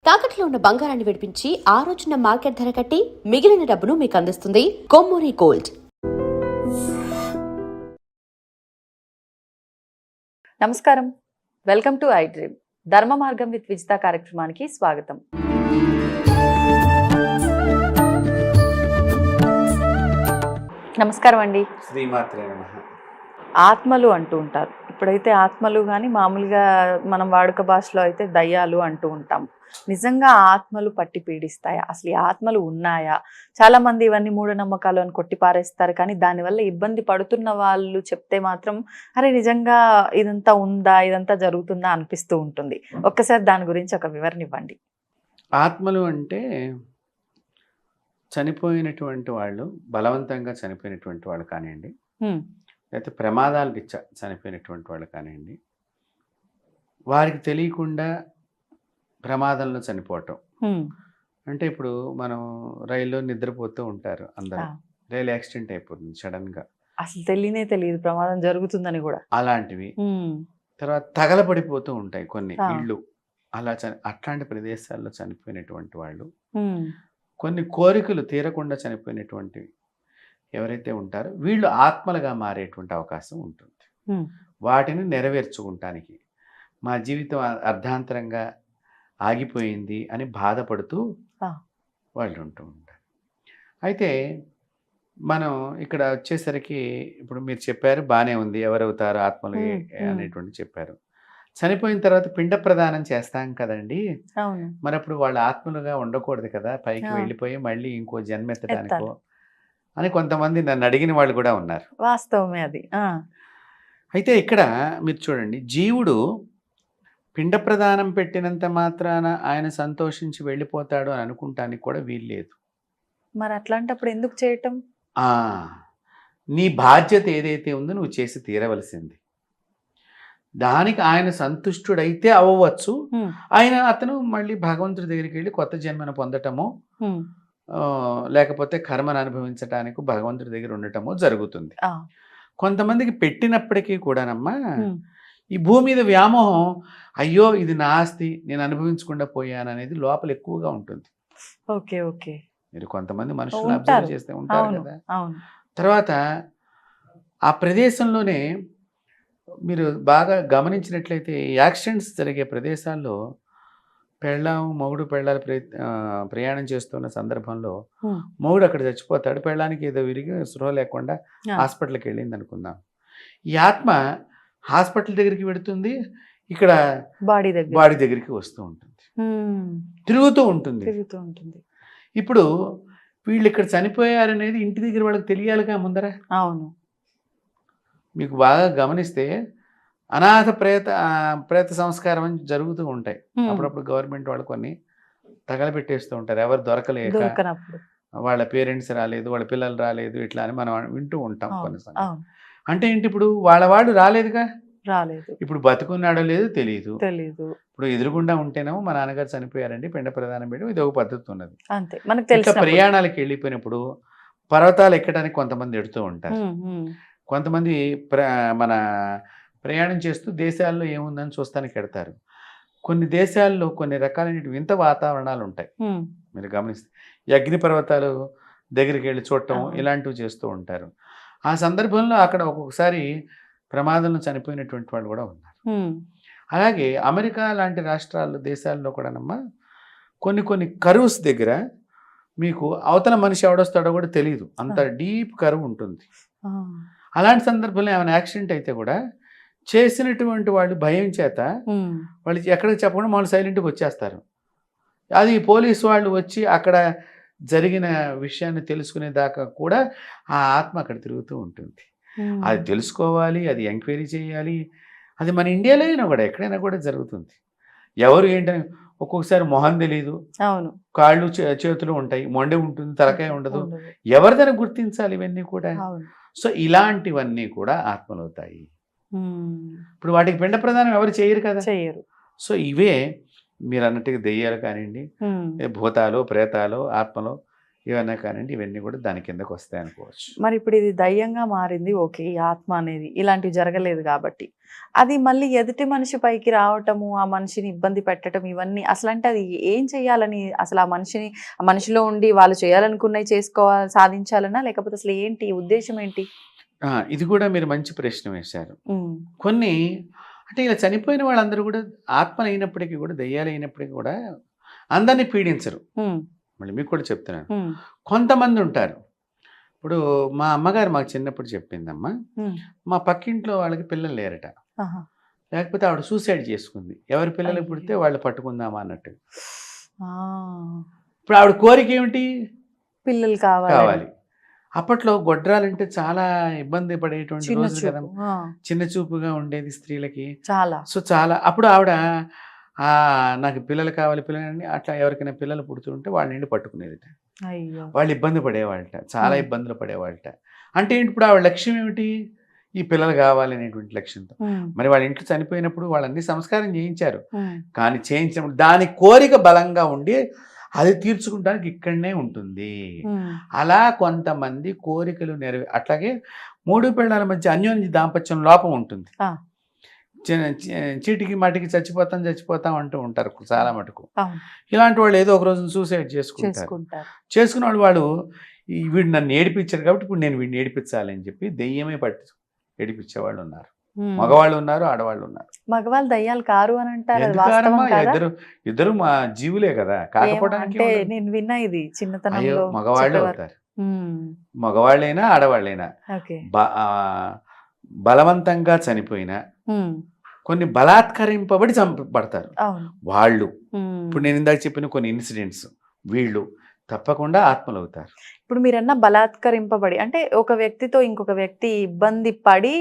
తాకట్లో ఉన్న బంగారాన్ని విడిపించి ఆ రోజున మార్కెట్ ధర కట్టి మిగిలిన డబ్బును మీకు అందిస్తుంది కొమ్మూరి గోల్డ్. నమస్కారం, వెల్కమ్ టు ఐ డ్రీమ్. ధర్మ మార్గం విత్ విజిత కార్యక్రమానికి స్వాగతం. నమస్కారం అండి. శ్రీమాత్రే నమః. ఆత్మలు అంటూ ఉంటారు. ఇప్పుడైతే ఆత్మలు కానీ మామూలుగా మనం వాడుక భాషలో అయితే దయ్యాలు అంటూ ఉంటాం. నిజంగా ఆత్మలు పట్టి పీడిస్తాయా? అసలు ఈ ఆత్మలు ఉన్నాయా? చాలా మంది ఇవన్నీ మూఢనమ్మకాలు అని కొట్టిపారేస్తారు. కానీ దానివల్ల ఇబ్బంది పడుతున్న వాళ్ళు చెప్తే మాత్రం అరే నిజంగా ఇదంతా ఉందా, ఇదంతా జరుగుతుందా అనిపిస్తూ ఉంటుంది. ఒక్కసారి దాని గురించి ఒక వివరణ ఇవ్వండి. ఆత్మలు అంటే చనిపోయినటువంటి వాళ్ళు, బలవంతంగా చనిపోయినటువంటి వాళ్ళు కానివ్వండి, లేకపోతే ప్రమాదాలకు చనిపోయినటువంటి వాళ్ళు కానివ్వండి, వారికి తెలియకుండా ప్రమాదంలో చనిపోవటం. అంటే ఇప్పుడు మనం రైల్లో నిద్రపోతూ ఉంటారు అందరూ, రైలు యాక్సిడెంట్ అయిపోతుంది సడన్గా, అసలు తెలియదు ప్రమాదం జరుగుతుందని కూడా. అలాంటివి. తర్వాత తగలబడిపోతూ ఉంటాయి కొన్ని ఇళ్ళు. అలా అట్లాంటి ప్రదేశాల్లో చనిపోయినటువంటి వాళ్ళు, కొన్ని కోరికలు తీరకుండా చనిపోయినటువంటి ఎవరైతే ఉంటారో వీళ్ళు ఆత్మలుగా మారేటువంటి అవకాశం ఉంటుంది. వాటిని నెరవేర్చుకుంటానికి మా జీవితం అర్ధాంతరంగా ఆగిపోయింది అని బాధపడుతూ వాళ్ళు ఉంటూ ఉంటారు. అయితే మనం ఇక్కడ వచ్చేసరికి ఇప్పుడు మీరు చెప్పారు, బాగానే ఉంది, ఎవరవుతారు ఆత్మలు అనేటువంటి చెప్పారు. చనిపోయిన తర్వాత పిండ ప్రదానం చేస్తాం కదండి, మరి అప్పుడు వాళ్ళ ఆత్మలుగా ఉండకూడదు కదా, పైకి వెళ్ళిపోయి మళ్ళీ ఇంకో జన్మెత్తడానికో అని కొంతమంది నన్ను అడిగిన వాళ్ళు కూడా ఉన్నారు. వాస్తవమే అది. అయితే ఇక్కడ మీరు చూడండి, జీవుడు పిండ ప్రదానం పెట్టినంత మాత్రాన ఆయన సంతోషించి వెళ్ళిపోతాడు అని అనుకుంటానికి కూడా వీలు లేదు. మరి అట్లాంటప్పుడు ఎందుకు చేయటం? నీ బాధ్యత ఏదైతే ఉందో నువ్వు చేసి తీరవలసింది. దానికి ఆయన సంతుష్టుడైతే అవ్వచ్చు. అతను మళ్ళీ భగవంతుడి దగ్గరికి వెళ్ళి కొత్త జన్మను పొందటమో లేకపోతే కర్మను అనుభవించటానికి భగవంతుడి దగ్గర ఉండటమో జరుగుతుంది. కొంతమందికి పెట్టినప్పటికీ కూడానమ్మా ఈ భూమి మీద వ్యామోహం, అయ్యో ఇది నా ఆస్తి, నేను అనుభవించకుండా పోయాను అనేది లోపల ఎక్కువగా ఉంటుంది. Okay okay. మీరు కొంతమంది మనుషులు అబ్జర్వ్ చేస్తే ఉంటారు కదా. తర్వాత ఆ ప్రదేశంలోనే మీరు బాగా గమనించినట్లయితే యాక్సిడెంట్స్ జరిగే ప్రదేశాల్లో మొగుడు పెళ్ళాలు ప్రయాణం చేస్తున్న సందర్భంలో మొగుడు అక్కడ చచ్చిపోతాడు, పెళ్ళానికి ఏదో విరిగి స్పృహ లేకుండా హాస్పిటల్కి వెళ్ళింది అనుకుందాం. ఈ ఆత్మ హాస్పిటల్ దగ్గరికి వెళుతుంది, ఇక్కడ బాడీ దగ్గరికి వస్తూ ఉంటుంది, తిరుగుతూ ఉంటుంది. ఇప్పుడు వీళ్ళు ఇక్కడ చనిపోయారనేది ఇంటి దగ్గర వాళ్ళకి తెలియాలిగా ముందర. అవును. మీకు బాగా గమనిస్తే అనాథ ప్రేత సంస్కారం అని జరుగుతూ ఉంటాయి. అప్పుడప్పుడు గవర్నమెంట్ వాళ్ళు కొన్ని తగలబెట్టేస్తూ ఉంటారు, ఎవరు దొరకలేక, వాళ్ళ పేరెంట్స్ రాలేదు, వాళ్ళ పిల్లలు రాలేదు, ఇట్లా అని మనం వింటూ ఉంటాం కొన్ని సంగతి. అంటే ఏంటి, ఇప్పుడు వాడు రాలేదు, ఇప్పుడు బతుకున్నాడో లేదో తెలియదు. ఇప్పుడు ఎదురుగుండా ఉంటేనేమో మా నాన్నగారు చనిపోయారండి, పిండ ప్రదానం పెట్టడం, ఇది ఒక పద్ధతి ఉన్నది. ఇంకా ప్రయాణాలకు వెళ్ళిపోయినప్పుడు పర్వతాలు ఎక్కడానికి కొంతమంది ఎడుతూ ఉంటారు. కొంతమంది మన ప్రయాణం చేస్తూ దేశాల్లో ఏముందని చూస్తానికి ఎడతారు. కొన్ని దేశాల్లో కొన్ని రకాలైన వింత వాతావరణాలు ఉంటాయి. మీరు గమనిస్తే అగ్నిపర్వతాలు దగ్గరికి వెళ్ళి చూడటం ఇలాంటివి చేస్తూ ఉంటారు. ఆ సందర్భంలో అక్కడ ఒక్కొక్కసారి ప్రమాదంలో చనిపోయినటువంటి వాళ్ళు కూడా ఉన్నారు. అలాగే అమెరికా లాంటి రాష్ట్రాలు దేశాల్లో కూడానమ్మా కొన్ని కరువుస్ దగ్గర మీకు అవతల మనిషి ఎవడొస్తాడో కూడా తెలియదు, అంత డీప్ కరువు ఉంటుంది. అలాంటి సందర్భంలో ఏమైనా యాక్సిడెంట్ అయితే కూడా చేసినటువంటి వాళ్ళు భయం చేత వాళ్ళు ఎక్కడికి చెప్పకుండా వాళ్ళు సైలెంట్గా వచ్చేస్తారు. అది పోలీసు వాళ్ళు వచ్చి అక్కడ జరిగిన విషయాన్ని తెలుసుకునేదాకా కూడా ఆ ఆత్మ అక్కడ తిరుగుతూ ఉంటుంది. అది తెలుసుకోవాలి, అది ఎంక్వైరీ చేయాలి. అది మన ఇండియాలో అయినా కూడా ఎక్కడైనా కూడా జరుగుతుంది. ఎవరు ఏంటని ఒక్కొక్కసారి మొహం తెలియదు, కాళ్ళు చేతులు ఉంటాయి, మొండె ఉంటుంది, తలకాయ ఉండదు, ఎవరిదైనా గుర్తించాలి ఇవన్నీ కూడా. సో ఇలాంటివన్నీ కూడా ఆత్మలు అవుతాయి. ఇప్పుడు వాటికి పిండ ప్రదానం ఎవరు చేయరు కదా. సో ఇవే మీరు అన్నట్టుగా దెయ్యాలు కానివ్వండి, భూతాలు, ప్రేతాలు, ఆత్మలు, ఏమన్నా కానివ్వండి, ఇవన్నీ కూడా దాని కిందకు వస్తాయి అనుకోవచ్చు. మరి ఇప్పుడు ఇది దయ్యంగా మారింది, ఓకే, ఈ ఆత్మ అనేది ఇలాంటివి జరగలేదు కాబట్టి అది మళ్ళీ ఎదుటి మనిషి పైకి రావటము, ఆ మనిషిని ఇబ్బంది పెట్టడం, ఇవన్నీ అసలు అంటే అది ఏం చెయ్యాలని, అసలు ఆ మనిషిలో ఉండి వాళ్ళు చేయాలనుకున్నవి సాధించాలనా, లేకపోతే అసలు ఏంటి ఉద్దేశం ఏంటి? ఇది కూడా మీరు మంచి ప్రశ్న వేశారు. కొన్ని అంటే ఇలా చనిపోయిన వాళ్ళందరూ కూడా ఆత్మలు అయినప్పటికీ కూడా, దయ్యాలు అయినప్పటికీ కూడా అందరినీ పీడించరు. మళ్ళీ మీకు కూడా చెప్తున్నాను, కొంతమంది ఉంటారు. ఇప్పుడు మా అమ్మగారు మాకు చిన్నప్పుడు చెప్పిందమ్మా, మా పక్కింట్లో వాళ్ళకి పిల్లలు లేరట, లేకపోతే ఆవిడ సూసైడ్ చేసుకుంది. ఎవరి పిల్లలు పుడితే వాళ్ళు పట్టుకుందామా అన్నట్టు. ఇప్పుడు ఆవిడ కోరిక ఏమిటి? పిల్లలు కావాలి. అప్పట్లో గొడ్రాలంటే చాలా ఇబ్బంది పడేటువంటి రోజులు కదా, చిన్న చూపుగా ఉండేది స్త్రీలకి చాలా. సో చాలా అప్పుడు ఆవిడ నాకు పిల్లలు కావాలి, పిల్లలని అట్లా ఎవరికైనా పిల్లలు పుడుతుంటే వాళ్ళ నుండి పట్టుకునేది. వాళ్ళు ఇబ్బంది పడేవాళ్ళట, చాలా ఇబ్బందులు పడేవాళ్ళట. అంటే ఇప్పుడు ఆవిడ లక్ష్యం ఏమిటి? ఈ పిల్లలు కావాలి అనేటువంటి లక్ష్యంతో. మరి వాళ్ళ ఇంట్లో చనిపోయినప్పుడు వాళ్ళన్ని సంస్కారం చేయించారు, కానీ చేయించినప్పుడు దాని కోరిక బలంగా ఉండి అది తీర్చుకుంటానికి ఇక్కడనే ఉంటుంది. అలా కొంతమంది కోరికలు అట్లాగే 3 పిల్లల మధ్య అన్యోన్య దాంపత్యం లోపం ఉంటుంది. చీటికి మాటికి చచ్చిపోతాం అంటూ ఉంటారు చాలా మటుకు. ఇలాంటి వాళ్ళు ఏదో ఒక రోజు సూసైడ్ చేసుకున్న వాళ్ళు వీడు నన్ను ఏడిపించారు కాబట్టి ఇప్పుడు నేను వీడిని ఏడిపించాలి అని చెప్పి దెయ్యమే పట్టి ఏడిపించేవాళ్ళు ఉన్నారు. మగవాళ్ళు ఉన్నారు, ఆడవాళ్ళు ఉన్నారు. మగవాళ్ళు దయ్యాలు కారు అని అంటారు. ఇద్దరు మా జీవులే కదా, కాకపోవడానికి నేను విన్నా ఇది చిన్నతనంలో. మగవాళ్ళే అవుతారు, మగవాళ్ళైనా ఆడవాళ్ళైనా. బలవంతంగా చనిపోయినా, కొన్ని బలాత్కరింపబడి చంపబడతారు వాళ్ళు. ఇప్పుడు నేను ఇందాక చెప్పిన కొన్ని ఇన్సిడెంట్స్, వీళ్ళు తప్పకుండా ఆత్మలు అవుతారు. ఇప్పుడు మీరన్నా బలాత్కరింపబడి అంటే ఒక వ్యక్తితో ఇంకొక వ్యక్తి ఇబ్బంది పడి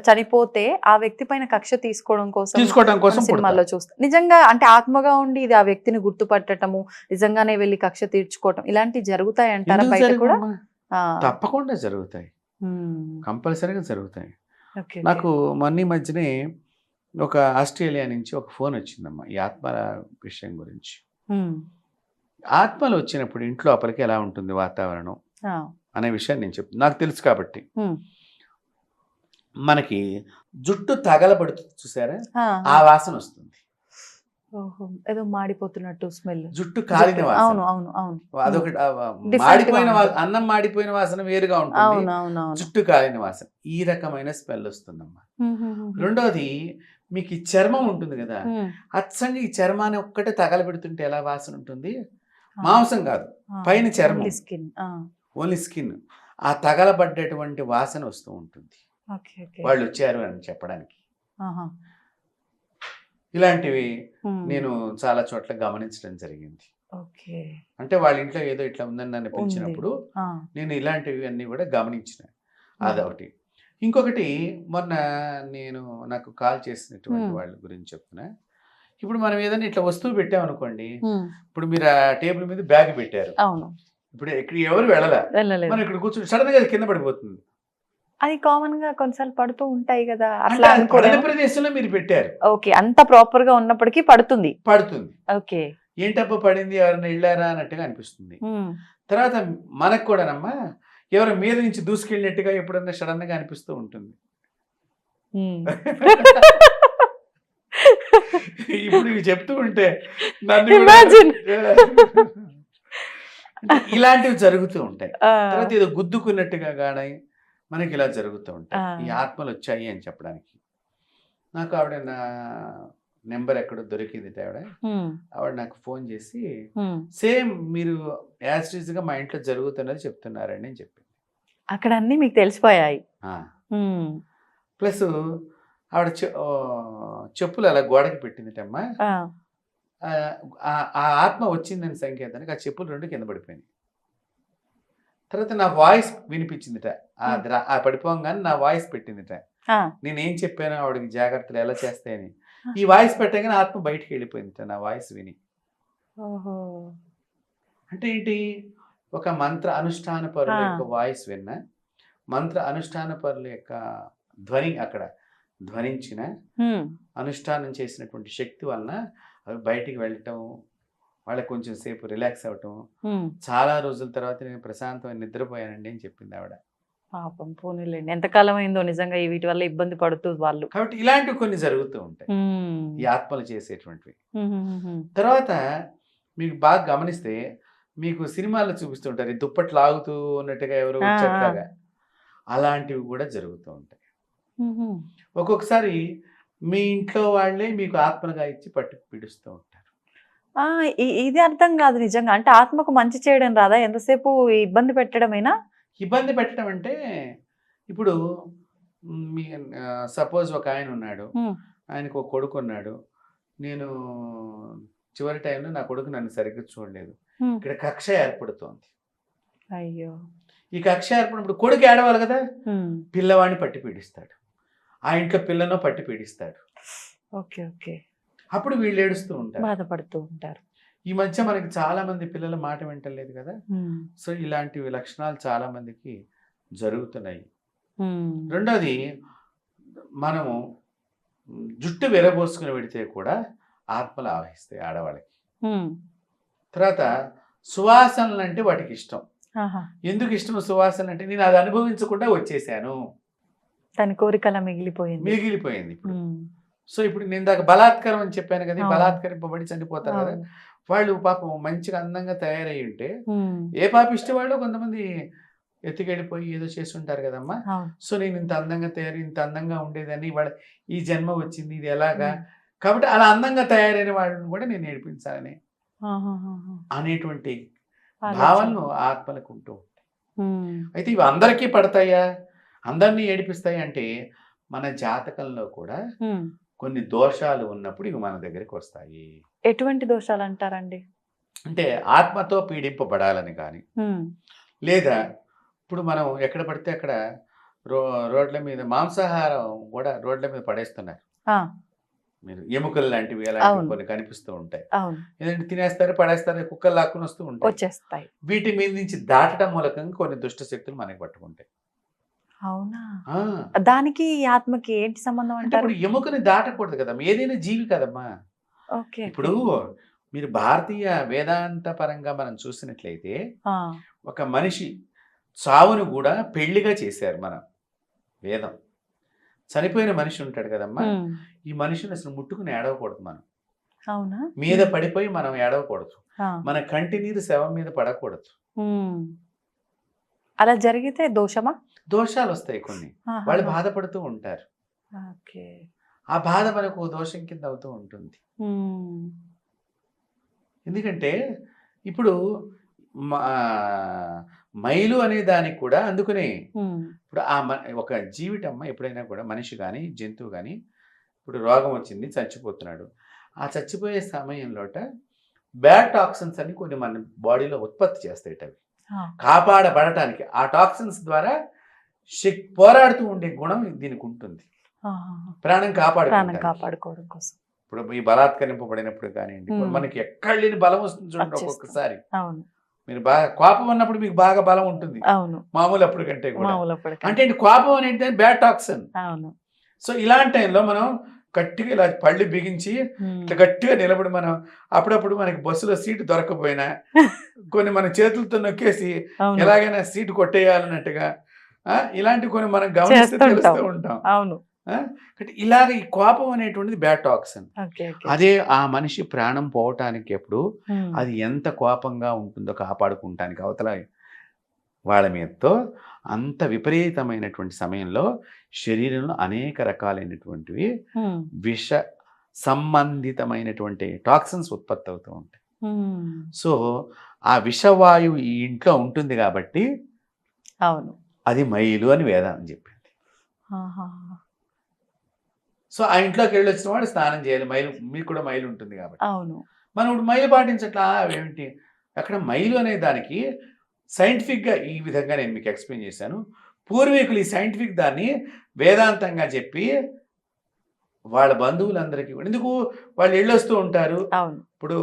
చనిపోతే ఆ వ్యక్తి పైన కక్ష తీసుకోవడం కోసం సినిమాల్లో చూస్తాం. నిజంగా అంటే ఆత్మగా ఉండి ఇది ఆ వ్యక్తిని గుర్తుపట్టటము, నిజంగానే వెళ్ళి కక్ష తీర్చుకోవటం, ఇలాంటివి జరుగుతాయి అంటారా బయట కూడా? తప్పకుండా జరుగుతాయి, కంపల్సరీగా జరుగుతాయి. నాకు మొన్న మధ్యనే ఒక ఆస్ట్రేలియా నుంచి ఒక ఫోన్ వచ్చిందమ్మా ఈ ఆత్మల విషయం గురించి. ఆత్మలు వచ్చినప్పుడు ఇంట్లో లోపలికి ఎలా ఉంటుంది వాతావరణం అనే విషయాన్ని నేను చెప్తాను, నాకు తెలుసు కాబట్టి. మనకి జుట్టు తగలబడుతుంది చూసారా, ఆ వాసన వస్తుంది. ఏదో మాడిపోతున్నట్టు స్మెల్, జుట్టు కాలిన వాసన. అదొకటి, మాడిపోయిన అన్నం మాడిపోయిన వాసన వేరుగా ఉంటుంది, జుట్టు కాలిన వాసన, ఈ రకమైన స్మెల్ వస్తుందమ్మా. రెండోది, మీకు ఈ చర్మం ఉంటుంది కదా, అచ్చంగా ఈ చర్మాన్ని ఒక్కటే తగలబెడుతుంటే ఎలా వాసన ఉంటుంది? మాంసం కాదు, పైన చర్మం, ఓన్లీ స్కిన్, ఆ తగలబడ్డటువంటి వాసన వస్తూ ఉంటుంది వాళ్ళు వచ్చారు అని చెప్పడానికి. ఇలాంటివి నేను చాలా చోట్ల గమనించడం జరిగింది. అంటే వాళ్ళ ఇంట్లో ఏదో ఇట్లా ఉందని నన్ను పిలిచినప్పుడు నేను ఇలాంటివి అన్ని కూడా గమనించిన. అదొకటి. ఇంకొకటి, మొన్న నాకు కాల్ చేసినటువంటి వాళ్ళ గురించి చెప్తున్నా. ఇప్పుడు మనం ఏదైనా ఇట్లా వస్తువు పెట్టామనుకోండి, ఇప్పుడు మీరు ఆ టేబుల్ మీద బ్యాగ్ పెట్టారు, ఇప్పుడు ఇక్కడ ఎవరు వెళ్ళలేదు, మనం ఇక్కడ కూర్చొని సడన్ గా కింద పడిపోతుంది. అది కామన్ గా కొన్నిసార్లు పడుతూ ఉంటాయి కదా, అట్లా ప్రదేశంలో మీరు పెట్టారు, ఓకే, అంత ప్రాపర్ గా ఉన్నప్పటికీ పడుతుంది. ఓకే, ఏంటబ్బా పడింది, ఎవరైనా వెళ్ళారా అన్నట్టుగా అనిపిస్తుంది. తర్వాత మనకు కూడానమ్మా ఎవరు మీద నుంచి దూసుకెళ్ళినట్టుగా ఎప్పుడన్నా సడన్ గా అనిపిస్తూ ఉంటుంది. ఇప్పుడు ఇవి చెప్తూ ఉంటే ఇలాంటివి జరుగుతూ ఉంటాయి. తర్వాత ఏదో గుద్దుకున్నట్టుగా కానీ మనకి ఇలా జరుగుతూ ఉంటాయి. ఈ ఆత్మలు వచ్చాయి అని చెప్పడానికి నాకు ఆవిడ నా నెంబర్ ఎక్కడో దొరికింది. ఆవిడ నాకు ఫోన్ చేసి సేమ్ మీరు యాజ్ యూజ్ గా మా ఇంట్లో జరుగుతున్నది చెప్తున్నారని నేను చెప్పింది. అక్కడ అన్ని మీకు తెలిసిపోయాయి. ప్లస్ ఆవిడ చెప్పులు అలా గోడకి పెట్టిందిటమ్మా. ఆ ఆత్మ వచ్చిందని సంకేతానికి ఆ చెప్పులు 2 కింద పడిపోయినాయి. తర్వాత నా వాయిస్ వినిపించిందిట, ఆ పడిపోగానే నా వాయిస్ పెట్టిందిట. నేనేం చెప్పాను ఆవిడకి జాగ్రత్తలు ఎలా చేస్తాయని. ఈ వాయిస్ పెట్టగానే ఆత్మ బయటికి వెళ్ళిపోయిందిట నా వాయిస్ విని. అంటే ఏంటి, ఒక మంత్ర అనుష్ఠాన పరుల యొక్క వాయిస్ విన్నా, మంత్ర అనుష్ఠాన పరుల యొక్క ధ్వని అక్కడ ధ్వనించిన అనుష్ఠానం చేసినటువంటి శక్తి వలన అవి బయటికి వెళ్ళటం, వాళ్ళకి కొంచెం సేపు రిలాక్స్ అవ్వటం. ఉమ్. చాలా రోజుల తర్వాత నేను ప్రశాంతమైన నిద్రపోయానండి అని చెప్పింది ఆవిడ. పాపం పోనీలేండి, ఎంతకాలం అయిందో నిజంగా వీటి వల్ల ఇబ్బంది పడుతూ వాళ్ళు. కాబట్టి ఇలాంటివి కొన్ని జరుగుతూ ఉంటాయి ఉమ్. ఈ ఆత్మలు చేసేటువంటివి. ఉమ్, ఉమ్, ఉమ్. తర్వాత మీకు బాగా గమనిస్తే మీకు సినిమాల్లో చూపిస్తుంటారు ఈ దుప్పట్లు లాగుతూ ఉన్నట్టుగా ఎవరో ఆ, వచ్చేట్లాగా. అలాంటివి కూడా జరుగుతూ ఉంటాయి. ఉమ్, ఉమ్. ఒక్కొక్కసారి మీ ఇంట్లో వాళ్ళే మీకు ఆత్మలుగా ఇచ్చి పట్టు పీడిస్తూ ఉంటారు. ఆ, ఇది అర్థం కాదు నిజంగా. అంటే ఆత్మకు మంచి చేయడం రాదా? ఎంతసేపు ఇబ్బంది పెట్టడమేనా? ఇబ్బంది పెట్టడం అంటే ఇప్పుడు మీ సపోజ్ ఒక ఆయన ఉన్నాడు, ఉమ్, ఆయనకు ఒక కొడుకు ఉన్నాడు. నేను చివరి టైంలో నా కొడుకు నన్ను సరిగ్గా చూడలేదు. ఉమ్. ఇక్కడ కక్ష ఏర్పడుతోంది. అయ్యో. ఈ కక్ష ఏర్పడినప్పుడు కొడుకు ఏడవాలి కదా, ఉమ్. పిల్లవాడిని పట్టి పీడిస్తాడు, ఆ ఇంట్లో పిల్లను పట్టి పీడిస్తాడు. Okay okay. అప్పుడు వీళ్ళు ఏడుస్తూ ఉంటారు. బాధపడుతూ ఉంటారు. ఈ మధ్య మనకి చాలా మంది పిల్లల మాట వింటలేదు కదా. ఉమ్, సో ఇలాంటి లక్షణాలు చాలా మందికి జరుగుతున్నాయి. ఉమ్. రెండోది, మనము జుట్టు విరబోసుకుని పెడితే కూడా ఆత్మలు ఆవహిస్తాయి ఆడవాళ్ళకి. ఉమ్. తర్వాత సువాసనలు అంటే వాటికి ఇష్టం. ఆహా. ఎందుకు ఇష్టం సువాసనలు అంటే, నేను అది అనుభవించకుండా వచ్చేసాను, దాని కోరికల మిగిలిపోయింది. మిగిలిపోయింది ఇప్పుడు. ఉమ్. సో ఇప్పుడు నేను దాకా బలాత్కారం అని చెప్పాను కదా, ఈ అవును. బలాత్కరింపబడి చనిపోతారు కదా. అవును. వాళ్ళు పాపం మంచిగా అందంగా తయారయ్యి ఉంటే ఉమ్. ఏ పాపిష్టి వాళ్ళు కొంతమంది ఎత్తుకెళ్ళిపోయి ఏదో చేసి ఉంటారు కదమ్మా. అవును. సో నేను ఇంత అందంగా ఇంత అందంగా ఉండేదని వాళ్ళ ఈ జన్మ వచ్చింది, ఇది ఎలాగా. ఉమ్. కాబట్టి అలా అందంగా తయారైన వాళ్ళని కూడా నేను నేర్పించాలని ఆహాహాహా. అనేటువంటి ఆలోచన. భావనలు ఆత్మలకు ఉంటూ ఉంటాయి. ఉమ్. అయితే ఇవి అందరికీ పడతాయా, అందరినీ ఏడిపిస్తాయి అంటే, మన జాతకంలో కూడా ఉమ్. కొన్ని దోషాలు ఉన్నప్పుడు ఇవి మన దగ్గరికి వస్తాయి. ఎటువంటి దోషాలు అంటారండి? అంటే ఆత్మతో పీడింపబడాలని కానీ, ఉమ్. లేదా ఇప్పుడు మనం ఎక్కడ పడితే అక్కడ రోడ్ల మీద మాంసాహారం కూడా రోడ్ల మీద పడేస్తున్నారు. ఆ, మీరు ఎముకలు లాంటివి అలాంటివి అవును. కొన్ని కనిపిస్తూ ఉంటాయి. అవును. ఎందుకంటే తినేస్తారు, పడేస్తారు, కుక్కలు లాక్కుని వస్తూ ఉంటాయి. వచ్చేస్తాయి. వీటి మీద నుంచి దాటడం మూలకంగా కొన్ని దుష్ట శక్తులు మనకి పట్టుకుంటాయి. అవునా? ఆ, దానికి ఈ ఆత్మకి ఏంటి సంబంధం అంటే అంటారు? ఇప్పుడు ఎముకని దాటకూడదు కదమ్మా, ఏదైనా జీవి కదమ్మా. ఓకే. ఇప్పుడు మీరు భారతీయ వేదాంత పరంగా మనం చూసినట్లయితే, ఆ. ఒక మనిషి చావును కూడా పెళ్లిగా చేశారు మన వేదం. చనిపోయిన మనిషి ఉంటాడు కదమ్మా, ఉమ్. ఈ మనిషిని అసలు ముట్టుకుని ఏడవకూడదు, మనం అవునా? మీద పడిపోయి మనం ఏడవకూడదు, ఆ. మన కంటి నీరు శవం మీద పడకూడదు. ఉమ్. అలా జరిగితే దోషమా? దోషాలు వస్తాయి కొన్ని, ఆహా. వాళ్ళు బాధపడుతూ ఉంటారు. ఓకే. ఆ బాధ మనకు దోషం కింద అవుతూ ఉంటుంది. ఉమ్. ఎందుకంటే ఇప్పుడు మైలు అనే దానికి కూడా అందుకనే ఉమ్. ఇప్పుడు ఒక జీవితమ్మ ఎప్పుడైనా కూడా, మనిషి కానీ జంతువు కానీ, ఇప్పుడు రోగం వచ్చింది, చచ్చిపోతున్నాడు. ఆ చచ్చిపోయే సమయంలోట బ్యాడ్ టాక్సిన్స్ అని కొన్ని మన బాడీలో ఉత్పత్తి చేస్తాయి. అవి ఆ. కాపాడబడటానికి ఆ టాక్సిన్స్ ద్వారా పోరాడుతూ ఉండే గుణం దీనికి ఉంటుంది. ఆహా. ప్రాణం ప్రాణం కాపాడుకోవడం. కాపాడుకోవడం కోసం. ఇప్పుడు ఈ బలాత్కరింపబడినప్పుడు కానివ్వండి, మనకి ఎక్కడ లేని బలం వస్తుంది చూడండి వచ్చేస్తుంది. ఒక్కొక్కసారి. అవును. మీరు బాగా కోపం ఉన్నప్పుడు మీకు బాగా బలం ఉంటుంది, అవును. మామూలు అప్పుడు కంటే కూడా. మామూలు అప్పటికంటే. అంటే కోపం అనేది బ్యాడ్ టాక్సిన్. అవును. సో ఇలాంటి టైంలో మనం గట్టిగా ఇలా పళ్ళు బిగించి ఉమ్. ఇట్లా గట్టిగా నిలబడి, మనం అప్పుడప్పుడు మనకి బస్సులో సీటు దొరకపోయినా కొన్ని మన చేతులతో నొక్కేసి అవును. ఎలాగైనా సీటు కొట్టేయాలన్నట్టుగా ఇలాంటివి కొన్ని మనం గమనిస్తూ చేస్తుంటాం. తెలుస్తూ ఉంటాం. అవును. అంటే ఇలాగ ఈ కోపం అనేటువంటిది బ్యాడ్ టాక్సిన్. ఓకే. ఓకే. అదే ఆ మనిషి ప్రాణం పోవటానికి ఎప్పుడు ఉమ్. అది ఎంత కోపంగా ఉంటుందో కాపాడుకుంటానికి అవతల వాళ్ళ మీదతో, అంత విపరీతమైనటువంటి సమయంలో శరీరంలో అనేక రకాలైనటువంటివి ఉమ్. విష సంబంధితమైనటువంటి టాక్సిన్స్ ఉత్పత్తి అవుతూ ఉంటాయి. ఉమ్. సో ఆ విషవాయువు ఈ ఇంట్లో ఉంటుంది కాబట్టి అవును. అది మైలు అని వేదాంతం చెప్పింది. ఆహా. సో ఆ ఇంట్లోకి వెళ్ళి వచ్చిన వాడు స్నానం చేయాలి, మైలు మీకు కూడా మైలు ఉంటుంది కాబట్టి. అవును. మనం ఇప్పుడు మైలు పాటించట్లా ఏమిటి, అక్కడ మైలు అనే దానికి సైంటిఫిక్గా ఈ విధంగా నేను మీకు ఎక్స్ప్లెయిన్ చేశాను. పూర్వీకులు ఈ సైంటిఫిక్ దాన్ని వేదాంతంగా చెప్పి వాళ్ళ బంధువులందరికీ కూడా, ఎందుకు వాళ్ళు వెళ్ళొస్తూ ఉంటారు. అవును. ఇప్పుడు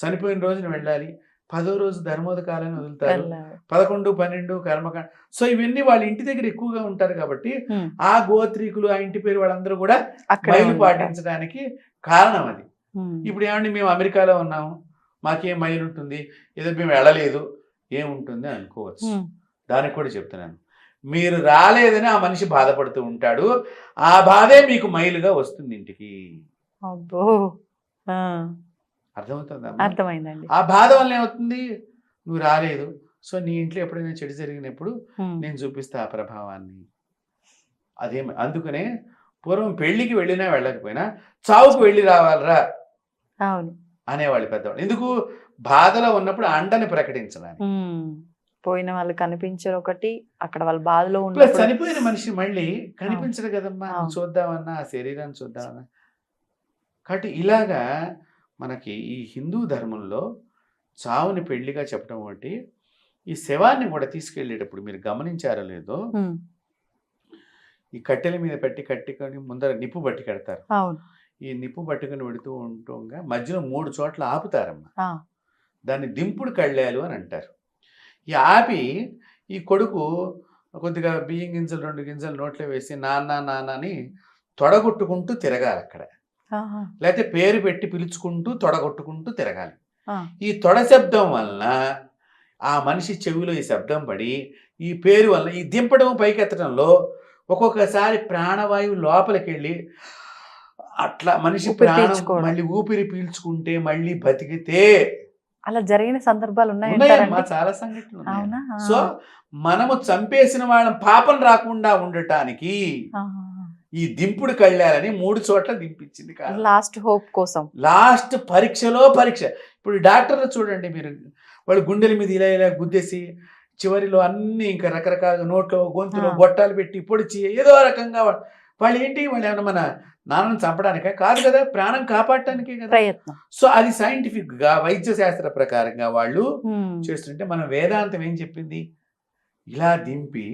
చనిపోయిన రోజున వెళ్ళాలి, 10వ రోజు ధర్మోదకాలని వదులుతారు, వెళ్ళాలి. 11, 12 కర్మకాండ. సో ఇవన్నీ వాళ్ళ ఇంటి దగ్గర ఎక్కువగా ఉంటారు కాబట్టి ఉమ్. ఆ గోత్రీకులు, ఆ ఇంటి పేరు వాళ్ళందరూ కూడా అక్కడే మైలు ఉంటారు. పాటించడానికి కారణం అది. ఉమ్. ఇప్పుడు ఏమండి, మేము అమెరికాలో ఉన్నాము, మాకేం మైలు ఉంటుంది, ఏదో మేము వెళ్ళలేదు ఏముంటుంది అని అనుకోవచ్చు. దానికి కూడా చెప్తున్నాను, మీరు రాలేదని ఆ మనిషి బాధపడుతూ ఉంటాడు, ఆ బాధే మీకు మైలుగా వస్తుంది ఇంటికి. అబ్బో, అర్థమవుతుందా? అర్థమైందండి. ఆ బాధ వల్ల ఏమవుతుంది, నువ్వు రాలేదు, సో నీ ఇంట్లో ఎప్పుడైనా చెడు జరిగినప్పుడు నేను చూపిస్తా ఆ ప్రభావాన్ని. అందుకనే పూర్వం పెళ్లికి వెళ్ళినా వెళ్ళకపోయినా చావుకు వెళ్ళి రావాలరా అవును అనేవాళ్ళు పెద్దవాళ్ళు. ఎందుకు? బాధలో ఉన్నప్పుడు అండని ప్రకటించడానికి. పోయిన వాళ్ళు కనిపించరు ఒకటి, అక్కడ వాళ్ళ బాధలో ప్లస్ ఉన్నప్పుడు చనిపోయిన మనిషి మళ్ళీ కనిపించడు కదమ్మా, చూద్దామన్నా ఆ శరీరాన్ని చూద్దామన్నా. కాబట్టి ఇలాగా మనకి ఈ హిందూ ధర్మంలో చావుని పెళ్లిగా చెప్పడం ఒకటి, ఈ శవాన్ని కూడా తీసుకెళ్ళేటప్పుడు మీరు గమనించారో లేదో, ఈ కట్టెల మీద కట్టుకొని ముందర నిప్పు పట్టి కడతారు. అవును. ఈ నిప్పు పట్టుకుని పెడుతూ ఉండగా మధ్యలో 3 చోట్ల ఆపుతారమ్మా. దాన్ని దింపుడు కళ్ళాలు అని అంటారు. ఈ ఆపి ఈ కొడుకు కొద్దిగా బియ్యం గింజలు 2 గింజలు నోట్లో వేసి నాన్న నాన్న అని తొడగొట్టుకుంటూ తిరగాలి అక్కడ. లేకపోతే పేరు పెట్టి పిలుచుకుంటూ తొడగొట్టుకుంటూ తిరగాలి. ఈ తొడ శబ్దం వలన ఆ మనిషి చెవిలో ఈ శబ్దం పడి, ఈ పేరు వలన ఈ దింపడం పైకెత్తడంలో ఒక్కొక్కసారి ప్రాణవాయువు లోపలికి వెళ్ళి అట్లా మనిషి ప్రాణం మళ్ళీ ఊపిరి పీల్చుకుంటే మళ్ళీ బతికితే అలా జరిగిన సందర్భాలు ఉన్నాయమ్మా, చాలా సంఘటనలు ఉన్నాయి. సో మనము చంపేసిన వాళ్ళం పాపం రాకుండా ఉండటానికి ఈ దింపుడు కళ్ళాలని 3 చోట్ల దింపించింది. లాస్ట్ హోప్ కోసం, లాస్ట్ పరీక్షలో పరీక్ష. ఇప్పుడు డాక్టర్లు చూడండి మీరు, వాళ్ళు గుండెల మీద ఇలా ఇలా గుద్దేసి చివరిలో అన్ని ఇంకా రకరకాల నోట్లో గొంతులో గొట్టాలు పెట్టి పొడిచి ఏదో రకంగా వాళ్ళు ఏమైనా మన నాన్నను చంపడానికే కాదు కదా, ప్రాణం కాపాడటానికే కదా ప్రయత్నం. సో అది సైంటిఫిక్ గా వైద్య శాస్త్ర ప్రకారంగా వాళ్ళు చేస్తుంటే, మన వేదాంతం ఏం చెప్పింది, ఇలా దింపి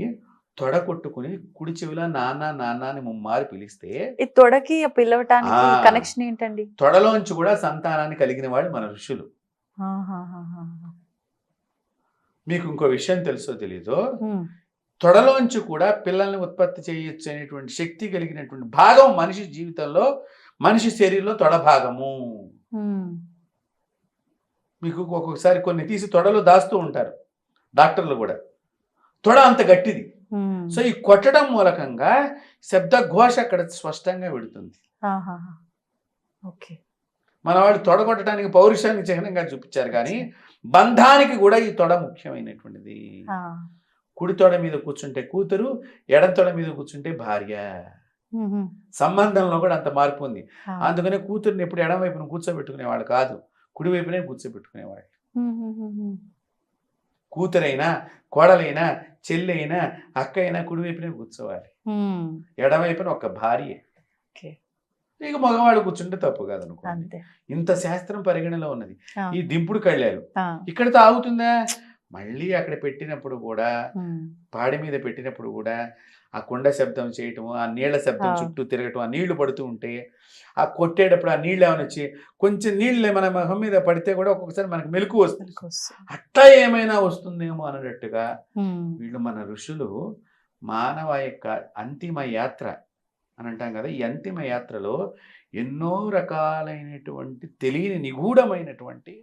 తొడ కొట్టుకుని కుడి చెవిలో నాన్న నాన్న అని ముమ్మారు పిలిస్తే ఈ తొడకి పిలవటానికి కనెక్షన్ ఏంటండి? తొడలోంచి కూడా సంతానాన్ని కలిగిన వాళ్ళు మన ఋషులు. మీకు ఇంకో విషయం తెలుసో తెలీదో, తొడలోంచి కూడా పిల్లల్ని ఉత్పత్తి చేయొచ్చు అనేటువంటి శక్తి కలిగినటువంటి భాగం మనిషి జీవితంలో, మనిషి శరీరంలో తొడ భాగము. మీకు ఒక్కొక్కసారి కొన్ని తీసి తొడలో దాస్తూ ఉంటారు డాక్టర్లు కూడా, తొడ అంత గట్టిది. సో ఈ కొట్టడం మూలకంగా శబ్ద ఘోష అక్కడ స్పష్టంగా విడుతుంది. మన వాళ్ళు తొడ కొట్టడానికి పౌరుషానికి చిహ్నంగా చూపించారు, కానీ బంధానికి కూడా ఈ తొడ ముఖ్యమైనటువంటిది. కుడి తొడ మీద కూర్చుంటే కూతురు, ఎడం తొడ మీద కూర్చుంటే భార్య. సంబంధంలో కూడా అంత మార్పు ఉంది. అందుకనే కూతురుని ఎప్పుడు ఎడం వైపున కూర్చోబెట్టుకునేవాడు కాదు, కుడి వైపునే కూర్చోబెట్టుకునేవాడు. కూతురైనా కోడలైనా చెల్లి అయినా అక్క అయినా కుడి వైపునే కూర్చోవాలి, ఎడవైపున ఒక భార్య. ఇక మగవాడు కూర్చుంటే తప్పు కాదు అనుకోండి. ఇంత శాస్త్రం పరిగణలో ఉన్నది. ఈ దింపుడు కళ్ళాలు ఇక్కడతో ఆగుతుందా? మళ్ళీ అక్కడ పెట్టినప్పుడు కూడా, పాడి మీద పెట్టినప్పుడు కూడా ఆ కుండ శబ్దం చేయటము, ఆ నీళ్ల శబ్దం చుట్టూ తిరగటం, ఆ నీళ్లు పడుతూ ఉంటే ఆ కొట్టేటప్పుడు ఆ నీళ్ళు ఏమైనా వచ్చి కొంచెం నీళ్ళు మన మొహం మీద పడితే కూడా ఒక్కొక్కసారి మనకు మెలకు వస్తుంది. అట్లా ఏమైనా వస్తుందేమో అన్నట్టుగా వీళ్ళు మన ఋషులు మానవ యొక్క అంతిమ యాత్ర అని అంటాం కదా, ఈ అంతిమ యాత్రలో ఎన్నో రకాలైనటువంటి తెలియని నిగూఢమైనటువంటి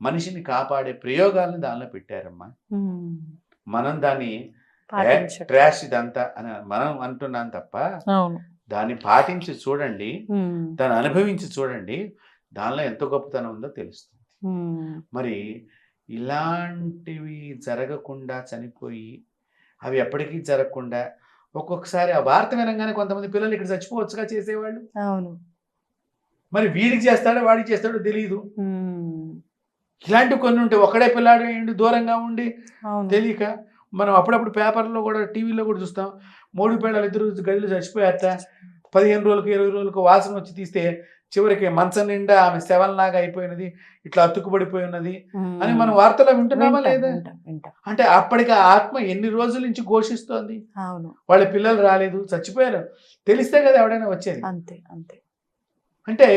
మనిషిని కాపాడే ప్రయోగాలను దానిలో పెట్టారమ్మా. మనం దాన్ని ట్రాష్ ఇదంతా అని మనం అంటున్నాం తప్ప, దాన్ని పాటించి చూడండి, దాన్ని అనుభవించి చూడండి, దానిలో ఎంత గొప్పతనం ఉందో తెలుస్తుంది. మరి ఇలాంటివి జరగకుండా చనిపోయి, అవి ఎప్పటికీ జరగకుండా, ఒక్కొక్కసారి ఆ వార్త వినంగానే కొంతమంది పిల్లలు ఇక్కడ చచ్చిపోవచ్చుగా చేసేవాళ్ళు. అవును, మరి వీడికి చేస్తాడో వాడికి చేస్తాడో తెలియదు. ఇలాంటివి కొన్ని ఉంటాయి. ఒకడే పిల్లాడు ఏంటి దూరంగా ఉండి తెలియక, మనం అప్పుడప్పుడు పేపర్లో కూడా టీవీలో కూడా చూస్తాం, 3 పిల్లలు 2 గదిలో చచ్చిపోయారట, 15 రోజులకు 20 రోజులకు వాసన వచ్చి తీస్తే చివరికి మంచం నిండా ఆమె శవంలాగా అయిపోయినది, ఇట్లా అతుక్కుబడిపోయి ఉన్నది అని మనం వార్తలో వింటున్నామా లేదా? అంటే అప్పటికి ఆ ఆత్మ ఎన్ని రోజుల నుంచి ఘోషిస్తోంది, వాళ్ళ పిల్లలు రాలేదు చచ్చిపోయారు, తెలిస్తే కదా ఎవడైనా వచ్చేది. అంతే అంతే. అంటే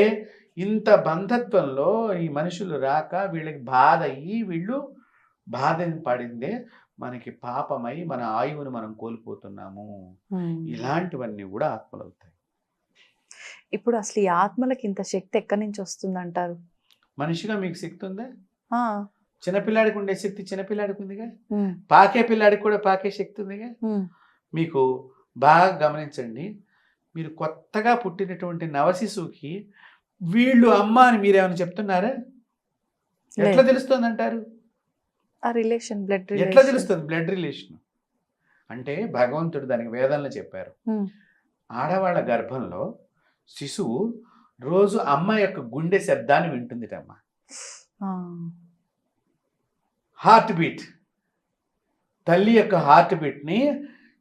ఇంత బంధత్వంలో ఈ మనుషులు రాక వీళ్ళకి బాధ అయ్యి, వీళ్ళు బాధని పడిందే మనకి పాపమై మన ఆయువును మనం కోల్పోతున్నాము. ఇలాంటివన్నీ కూడా ఆత్మలు అవుతాయి. ఇప్పుడు అసలు ఈ ఆత్మలకి ఇంత శక్తి ఎక్కడి నుంచి వస్తుందంటారు? మనిషిగా మీకు శక్తి ఉందా? ఆ, చిన్నపిల్లాడికి ఉండే శక్తి చిన్నపిల్లాడికి ఉందిగా, ఉమ్, పాకే పిల్లాడికి కూడా పాకే శక్తి ఉందిగా. ఉమ్, మీకు బాగా గమనించండి, మీరు కొత్తగా పుట్టినటువంటి నవశిశువుకి వీళ్ళు అమ్మ అని మీరేమైనా చెప్తున్నారా? ఎట్లా లేదు. తెలుస్తుంది అంటారు? ఆ రిలేషన్, బ్లడ్ ఎట్లా రిలేషన్. తెలుస్తుంది? బ్లడ్ రిలేషన్ అంటే భగవంతుడు దానికి వేదంలో చెప్పారు. ఆడవాళ్ళ గర్భంలో శిశువు రోజు అమ్మ యొక్క గుండె శబ్దాన్ని వింటుందిటమ్మ. హార్ట్ బీట్, తల్లి యొక్క హార్ట్ బీట్ని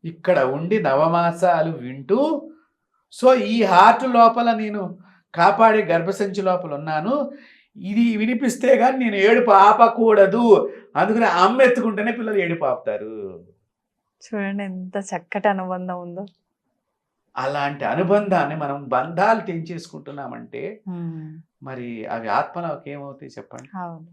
ఇక్కడ ఉండి నవమాసాలు వింటూ, సో ఈ హార్ట్ లోపల నేను కాపాడే గర్భసంచి లోపల ఉన్నాను, ఇది వినిపిస్తే కానీ నేను ఏడుపు ఆపకూడదు, అందుకని అమ్మ ఎత్తుకుంటేనే పిల్లలు ఏడుపు ఆపుతారు. చూడండి ఎంత చక్కటి అనుబంధం ఉందో. అలాంటి అనుబంధాన్ని మనం బంధాలు తెంచేసుకుంటున్నామంటే మరి అవి ఆత్మలోకి ఏమవుతాయి చెప్పండి. అవును,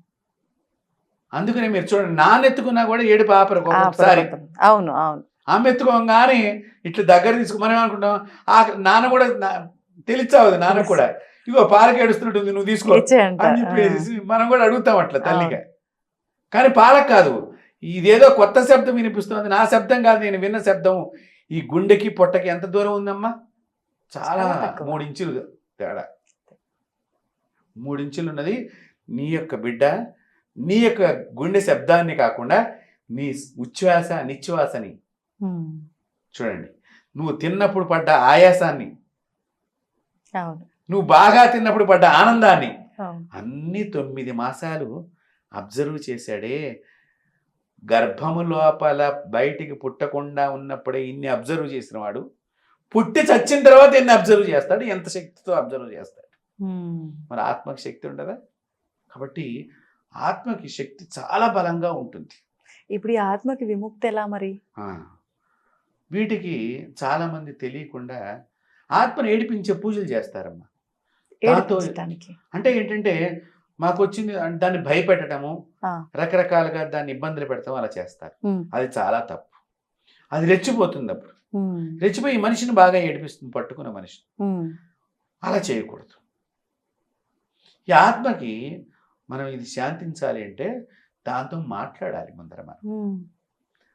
అందుకనే మీరు చూడండి, నాన్నెత్తుకున్నా కూడా ఏడుపు ఆపరు ఒక్కొక్కసారి. అవును, అవును. ఆమె ఎత్తుకోగానే ఇట్లా దగ్గర తీసుకు మనం ఏమనుకుంటాం, ఆ నాన్న కూడా తెలిసావదు, నాన్న కూడా ఇగో పాలకి ఏడుస్తున్నట్టుంది నువ్వు తీసుకో అని చెప్పేసి మనం కూడా అడుగుతాం అట్లా తల్లిగా. కానీ పాలకు కాదు, ఇదేదో కొత్త శబ్దం వినిపిస్తుంది, నా శబ్దం కాదు, నేను విన్న శబ్దం. ఈ గుండెకి పొట్టకి ఎంత దూరం ఉందమ్మా? చాలా 3 ఇంచులు తేడా. 3 ఇంచులు ఉన్నది నీ యొక్క బిడ్డ. నీ యొక్క గుండె శబ్దాన్ని కాకుండా నీ ఉచ్ఛ్వాస నిశ్వాసని చూడండి. నువ్వు తిన్నప్పుడు పడ్డ ఆయాసాన్ని, నువ్వు బాగా తిన్నప్పుడు పడ్డ ఆనందాన్ని, అన్ని 9 మాసాలు అబ్జర్వ్ చేశాడే. గర్భము లోపల బయటికి పుట్టకుండా ఉన్నప్పుడే ఇన్ని అబ్జర్వ్ చేసిన వాడు పుట్టి చచ్చిన తర్వాత ఎన్ని అబ్జర్వ్ చేస్తాడు, ఎంత శక్తితో అబ్జర్వ్ చేస్తాడు. మరి ఆత్మకి శక్తి ఉండదా? కాబట్టి ఆత్మకి శక్తి చాలా బలంగా ఉంటుంది. ఇప్పుడు ఈ ఆత్మకి విముక్తి ఎలా మరి? వీటికి చాలా మంది తెలియకుండా ఆత్మను ఏడిపించే పూజలు చేస్తారమ్మా. అంటే ఏంటంటే మాకు వచ్చింది దాన్ని భయపెట్టడము, రకరకాలుగా దాన్ని ఇబ్బందులు పెడతాం, అలా చేస్తారు. అది చాలా తప్పు. అది రెచ్చిపోతుంది. అప్పుడు రెచ్చిపోయి మనిషిని బాగా ఏడిపిస్తుంది, పట్టుకున్న మనిషిని. అలా చేయకూడదు. ఈ ఆత్మకి మనం ఇది శాంతించాలి అంటే దాంతో మాట్లాడాలి ముందర. మనం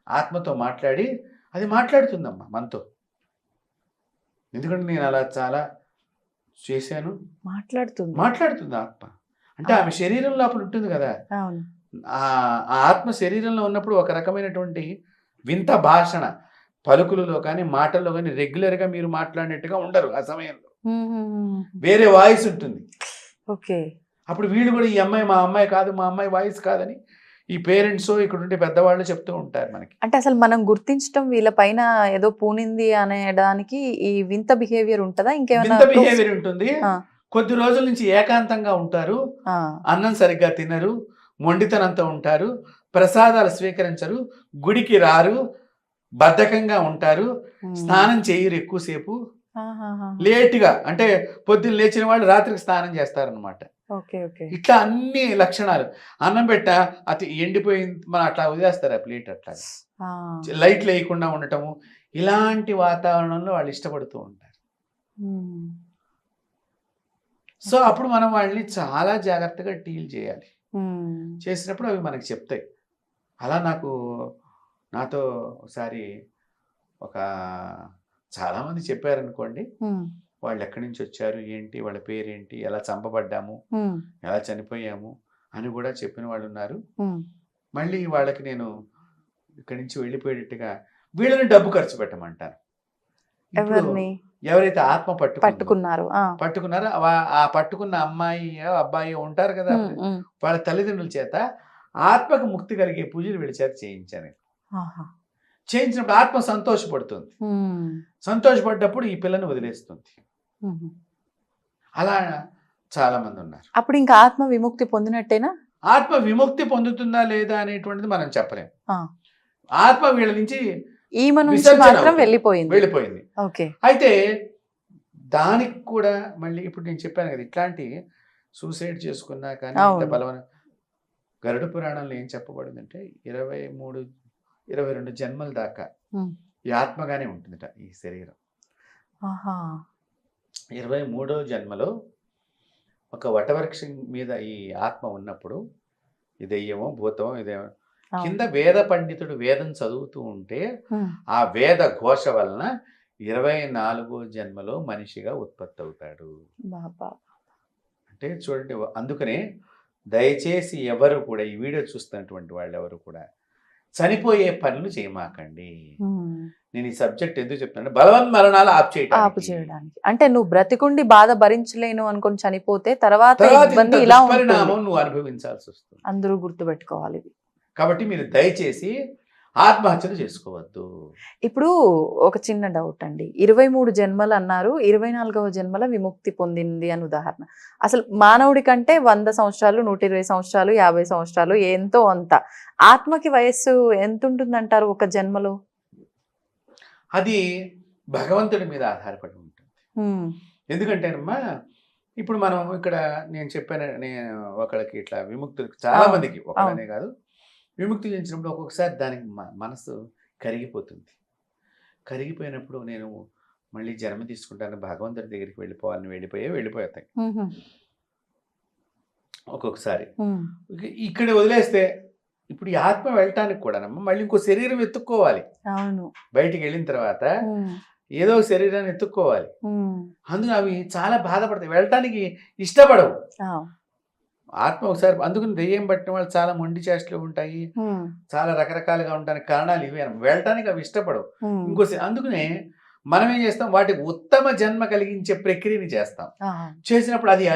ఆత్మతో మాట్లాడి, అది మాట్లాడుతుందమ్మా మనతో. ఎందుకంటే నేను అలా చాలా చేశాను. మాట్లాడుతుంది ఆత్మ. అంటే ఆమె శరీరం లోపల ఉంటుంది కదా, ఆ ఆత్మ శరీరంలో ఉన్నప్పుడు ఒక రకమైనటువంటి వింత భాషణ, పలుకులలో కానీ మాటల్లో కానీ రెగ్యులర్గా మీరు మాట్లాడినట్టుగా ఉండరు. ఆ సమయంలో వేరే వాయిస్ ఉంటుంది. ఓకే. అప్పుడు వీళ్ళు కూడా ఈ అమ్మాయి మా అమ్మాయి కాదు, మా అమ్మాయి వాయిస్ కాదని ఈ పేరెంట్స్ ఇక్కడ ఉండే పెద్దవాళ్ళు చెప్తూ ఉంటారు మనకి. అంటే అసలు మనం గుర్తించడం వీళ్ళ పైన ఏదో పూనింది అనేదానికి ఈ వింత బిహేవియర్ ఉంటుందా? ఇంకేమైనా వింత బిహేవియర్ ఉంటుంది. కొద్ది రోజుల నుంచి ఏకాంతంగా ఉంటారు, అన్నం సరిగ్గా తినరు, మొండితనంతో ఉంటారు, ప్రసాదాలు స్వీకరించరు, గుడికి రారు, బద్ధకంగా ఉంటారు, స్నానం చేయరు ఎక్కువసేపు, లేటుగా, అంటే పొద్దున్న లేచిన వాళ్ళు రాత్రికి స్నానం చేస్తారనమాట. ఇట్లా అన్ని లక్షణాలు. అన్నం పెట్ట అది ఎండిపోయింది మనం అట్లా వదిలేస్తారు ఆ ప్లేట్, అట్లా లైట్లు వేయకుండా ఉండటము, ఇలాంటి వాతావరణంలో వాళ్ళు ఇష్టపడుతూ ఉంటారు. సో అప్పుడు మనం వాళ్ళని చాలా జాగ్రత్తగా డీల్ చేయాలి. చేసినప్పుడు అవి మనకి చెప్తాయి. అలా నాతో ఒకసారి చాలామంది చెప్పారనుకోండి, వాళ్ళు ఎక్కడి నుంచి వచ్చారు, ఏంటి వాళ్ళ పేరేంటి, ఎలా చంపబడ్డాము, ఎలా చనిపోయాము అని కూడా చెప్పిన వాళ్ళు ఉన్నారు. మళ్ళీ వాళ్ళకి నేను ఇక్కడి నుంచి వెళ్ళిపోయేటట్టుగా వీళ్ళని డబ్బు ఖర్చు పెట్టమంటాను. ఎవరైతే ఆత్మ పట్టుకున్నారో ఆ పట్టుకున్న అమ్మాయి అబ్బాయి ఉంటారు కదా, వాళ్ళ తల్లిదండ్రుల చేత ఆత్మకు ముక్తి కలిగే పూజలు వీళ్ళ చేత చేయించాను. చేయించినప్పుడు ఆత్మ సంతోషపడుతుంది. సంతోషపడ్డప్పుడు ఈ పిల్లని వదిలేస్తుంది. అలా చాలా మంది ఉన్నారు. అప్పుడు ఇంకా ఆత్మ విముక్తి పొందినట్టేనా? ఆత్మ విముక్తి పొందుతుందా లేదా అనేటువంటిది మనం చెప్పలేం. ఆత్మ వీళ్ళ నుంచి వెళ్ళిపోయింది. అయితే దానికి కూడా మళ్ళీ ఇప్పుడు నేను చెప్పాను కదా, ఇట్లాంటి సూసైడ్ చేసుకున్నా కానీ బలవన గరుడ పురాణంలో ఏం చెప్పబడిందంటే 22 జన్మల దాకా ఈ ఆత్మగానే ఉంటుందట ఈ శరీరం. 23వ జన్మలో ఒక వటవృక్షం మీద ఈ ఆత్మ ఉన్నప్పుడు ఈ దెయ్యమో భూతమో ఇదేమో అవును. కింద వేద పండితుడు వేదం చదువుతూ ఉంటే ఉమ్, ఆ వేద ఘోష వలన 24వ జన్మలో మనిషిగా ఉత్పత్తి అవుతాడు. బాబా. అంటే చూడండి, అందుకనే దయచేసి ఎవరు కూడా ఈ వీడియో చూస్తున్నటువంటి వాళ్ళు ఎవరు కూడా చనిపోయే పనులు చేయమాకండి. ఉమ్, నేను ఈ సబ్జెక్ట్ ఎందుకు చెప్తాను, బలవన్ మరణాలు ఆపు చేయడానికి. అంటే నువ్వు బ్రతికుండి బాధ భరించలేను అనుకొని చనిపోతే తర్వాత ఇబ్బంది ఇలా ఉంటుంది. పరిణామం నువ్వు అనుభవించాల్సి వస్తుంది. అందరూ గుర్తుపెట్టుకోవాలి ఇది. కాబట్టి మీరు దయచేసి ఆత్మహత్యలు చేసుకోవద్దు. ఇప్పుడు ఒక చిన్న డౌట్ అండి, 23 జన్మలు అన్నారు, 24వ జన్మల విముక్తి పొందింది అని ఉదాహరణ. అసలు మానవుడి కంటే 100 సంవత్సరాలు, 120 సంవత్సరాలు, 50 సంవత్సరాలు ఎంతో అంత. ఆత్మకి వయస్సు ఎంత ఉంటుందంటారు ఒక జన్మలో? అది భగవంతుడి మీద ఆధారపడి ఉంటుంది. ఉమ్, ఎందుకంటేనమ్మా ఇప్పుడు మనం ఇక్కడ నేను చెప్పాను, నేను ఒకళ్ళకి ఇట్లా విముక్తులు చాలా అవును, మందికి, ఒకళ్ళనే కాదు, విముక్తి చేసినప్పుడు ఒక్కొక్కసారి దానికి మనసు కరిగిపోతుంది. కరిగిపోయినప్పుడు నేను మళ్ళీ జన్మ తీసుకుంటాను, భగవంతుడి దగ్గరికి వెళ్ళిపోవాలని వెళ్ళిపోతాయి ఉహు, ఒక్కొక్కసారి. ఉమ్, ఇక్కడ వదిలేస్తే ఇప్పుడు ఈ ఆత్మ వెళ్ళటానికి కూడానమ్మా మళ్ళీ ఇంకో శరీరం ఎత్తుక్కోవాలి. అవును. బయటికి వెళ్ళిన తర్వాత ఉమ్, ఏదో ఒక శరీరాన్ని ఎత్తుక్కోవాలి. ఉమ్, అందులో అవి చాలా బాధపడతాయి, వెళ్ళటానికి ఇష్టపడవు. ఆ, ఆత్మ ఒకసారి, అందుకని దెయ్యం పట్టిన వాళ్ళు చాలా మొండి చేష్టలు ఉంటాయి, ఉమ్, చాలా రకరకాలుగా ఉండడానికి కారణాలు ఇవే. వెళ్ళటానికి అవి ఇష్టపడవు. ఉమ్, అందుకనే మనం ఏం చేస్తాం, వాటికి ఉత్తమ జన్మ కలిగించే ప్రక్రియని చేస్తాం. ఆ, చేసినప్పుడు అది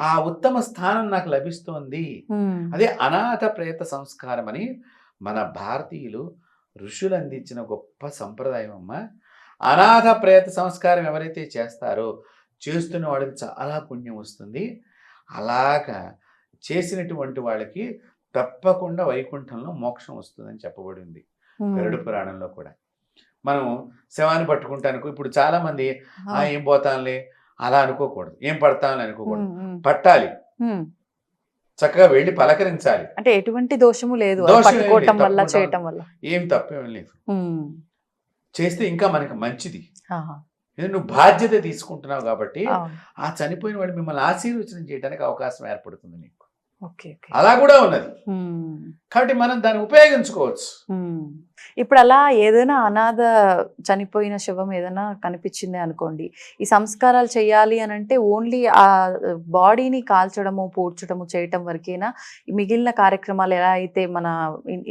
ఆ ఉత్తమ స్థానం నాకు లభిస్తోంది. ఉమ్, అదే అనాథ ప్రేత సంస్కారం అని మన భారతీయులు ఋషులు అందించిన గొప్ప సంప్రదాయం అమ్మ. అనాథ ప్రేత సంస్కారం ఎవరైతే చేస్తారో చేస్తున్న వాళ్ళకి చాలా పుణ్యం వస్తుంది. అలాగా చేసినటువంటి వాళ్ళకి తప్పకుండా వైకుంఠంలో మోక్షం వస్తుందని చెప్పబడింది గరుడ పురాణంలో కూడా. మనం శవాన్ని పట్టుకుంటానికి ఇప్పుడు చాలా మంది ఏం పోతాంలే అలా అనుకోకూడదు, ఏం పడతాంలే అనుకోకూడదు, పట్టాలి, చక్కగా వెళ్ళి పలకరించాలి. అంటే ఎటువంటి దోషము లేదు దోషం ఏం పట్టుకోవటం లేదు, వల్ల, తప్పకుండా చేయటం వల్ల ఏం తప్పేం లేదు. చేస్తే ఇంకా మనకి మంచిది. ఆహా, నువ్వు బాధ్యత తీసుకుంటున్నావు కాబట్టి అవును. ఆ చనిపోయిన వాడు మిమ్మల్ని ఆశీర్వచనం చేయడానికి అవకాశం ఏర్పడుతుంది నీకు. Okay, okay. అలా కూడా ఉన్నది. ఉమ్, కాబట్టి మనం దాన్ని ఉపయోగించుకోవచ్చు. ఉమ్. ఇప్పుడు అలా ఏదైనా అనాథ చనిపోయిన శవం ఏదైనా కనిపించింది అనుకోండి, ఈ సంస్కారాలు చేయాలి అని అంటే ఓన్లీ ఆ బాడీని కాల్చడము, పూడ్చడము చేయటం వరకేనా? మిగిలిన కార్యక్రమాలు ఎలా అయితే మన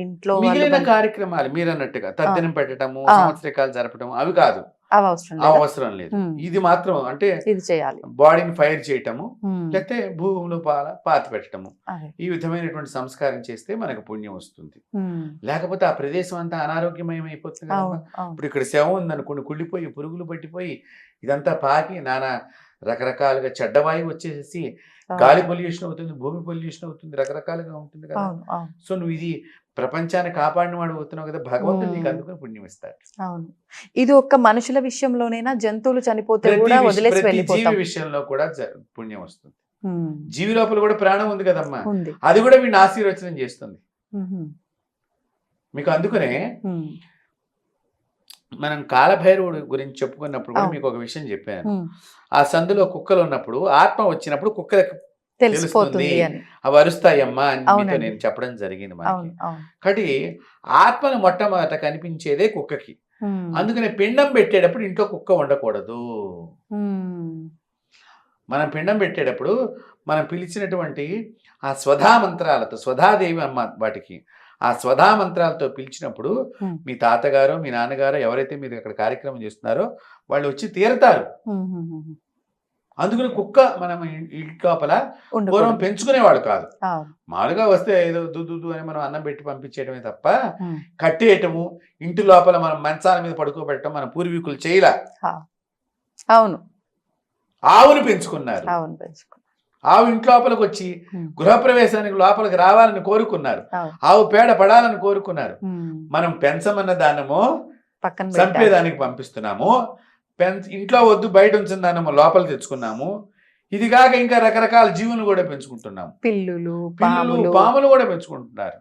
ఇంట్లో వాళ్ళు మిగిలిన కార్యక్రమాలు మీరు అన్నట్టుగా తద్దినం పెట్టడము, సంవత్సరికాలు జరపడం అవి కాదు, అవి అవసరం లేదా? అవసరం లేదు. ఇది మాత్రం అంటే ఇది చేయాలి, బాడీని ఫైర్ చేయటము, ఉమ్, లేకపోతే భూమిలో పాతి పెట్టడము, అదే. ఈ విధమైనటువంటి సంస్కారం చేస్తే మనకు పుణ్యం వస్తుంది. ఉమ్, లేకపోతే ఆ ప్రదేశం అంతా అనారోగ్యమయం అయిపోతుంది కదా. అవును, అవును. ఇప్పుడు ఇక్కడ శవం ఉందనుకోండి, కుళ్ళిపోయి పురుగులు పట్టిపోయి ఇదంతా పాకి నానా రకరకాలుగా చెడ్డవాయువు వచ్చేసి గాలి పొల్యూషన్ అవుతుంది, భూమి పొల్యూషన్ అవుతుంది, రకరకాలుగా ఉంటుంది కదా. అవును, అవును. సో నువ్వు ఇది ప్రపంచాన్ని కాపాడిన వాడు అవుతున్నావు కదా, భగవంతుడు నీకు అందుకుని పుణ్యం ఇస్తాడు. అవును. ఇది ఒక్క మనుషుల విషయంలోనైనా, జంతువులు చనిపోతే కూడా వదిలేసి ప్రతి వెళ్ళిపోతాం. జీవి విషయంలో కూడా పుణ్యం వస్తుంది. ఉమ్, జీవి లోపల కూడా ప్రాణం ఉంది కదమ్మా, ఉంది. అది కూడా వీడిని ఆశీర్వచనం చేస్తుంది ఉహు, మీకు. అందుకనే ఉమ్, మనం కాలభైరవుడు గురించి చెప్పుకున్నప్పుడు కూడా అవును. మీకు ఒక విషయం చెప్పాను. ఉమ్, ఆ సందులో కుక్కలు ఉన్నప్పుడు ఆత్మ వచ్చినప్పుడు కుక్కలకు తెలిసిపోతుంది తెలుస్తుంది, అని. అవి అరుస్తాయమ్మా అని మీతో అవునండి. నేను చెప్పడం జరిగింది మనకి. అవును, అవును. కాబట్టి ఆత్మను మొట్టమొదట కనిపించేదే కుక్కకి. ఉమ్, అందుకనే పిండం పెట్టేటప్పుడు ఇంట్లో కుక్క ఉండకూడదు. ఉమ్, మనం పిండం పెట్టేటప్పుడు మనం పిలిచినటువంటి ఆ స్వధా మంత్రాలతో, స్వధాదేవి అమ్మ వాటికి, ఆ స్వధా మంత్రాలతో పిలిచినప్పుడు మీ తాతగారు, మీ నాన్నగారు ఎవరైతే మీరు అక్కడ కార్యక్రమం చేస్తున్నారో వాళ్ళు వచ్చి తీరతారు. ఉమ్, ఉమ్, ఉమ్. అందుకని కుక్క మనం ఇంటి లోపల పూర్వం ఉండకూడదు. పెంచుకునేవాడు కాదు. అవును. మామూలుగా వస్తే ఏదో దుద్దు అని మనం అన్నం పెట్టి పంపించేయడమే తప్ప ఉమ్, కట్టేయటము, ఇంటి లోపల మనం మంచాల మీద పడుకోబెట్టడం మన పూర్వీకులు చేయలా. అవును, ఆవుని పెంచుకున్నారు, అవును. పెంచుకున్నాం. ఆవు ఇంటి లోపలికి వచ్చి గృహప్రవేశానికి లోపలికి రావాలని కోరుకున్నారు, అవును. ఆవు పేడ పడాలని కోరుకున్నారు. ఉమ్, మనం పెంచమన్న దానము పక్కన పెట్టాలి. చంపేదానికి పంపిస్తున్నాము, ఇంట్లో వద్దు బయట ఉంచిన దానము లోపల తెచ్చుకున్నాము. ఇది కాక ఇంకా రకరకాల జీవులు కూడా పెంచుకుంటున్నాము, పిల్లులు, పిల్లులు, పాములు కూడా పెంచుకుంటున్నారు.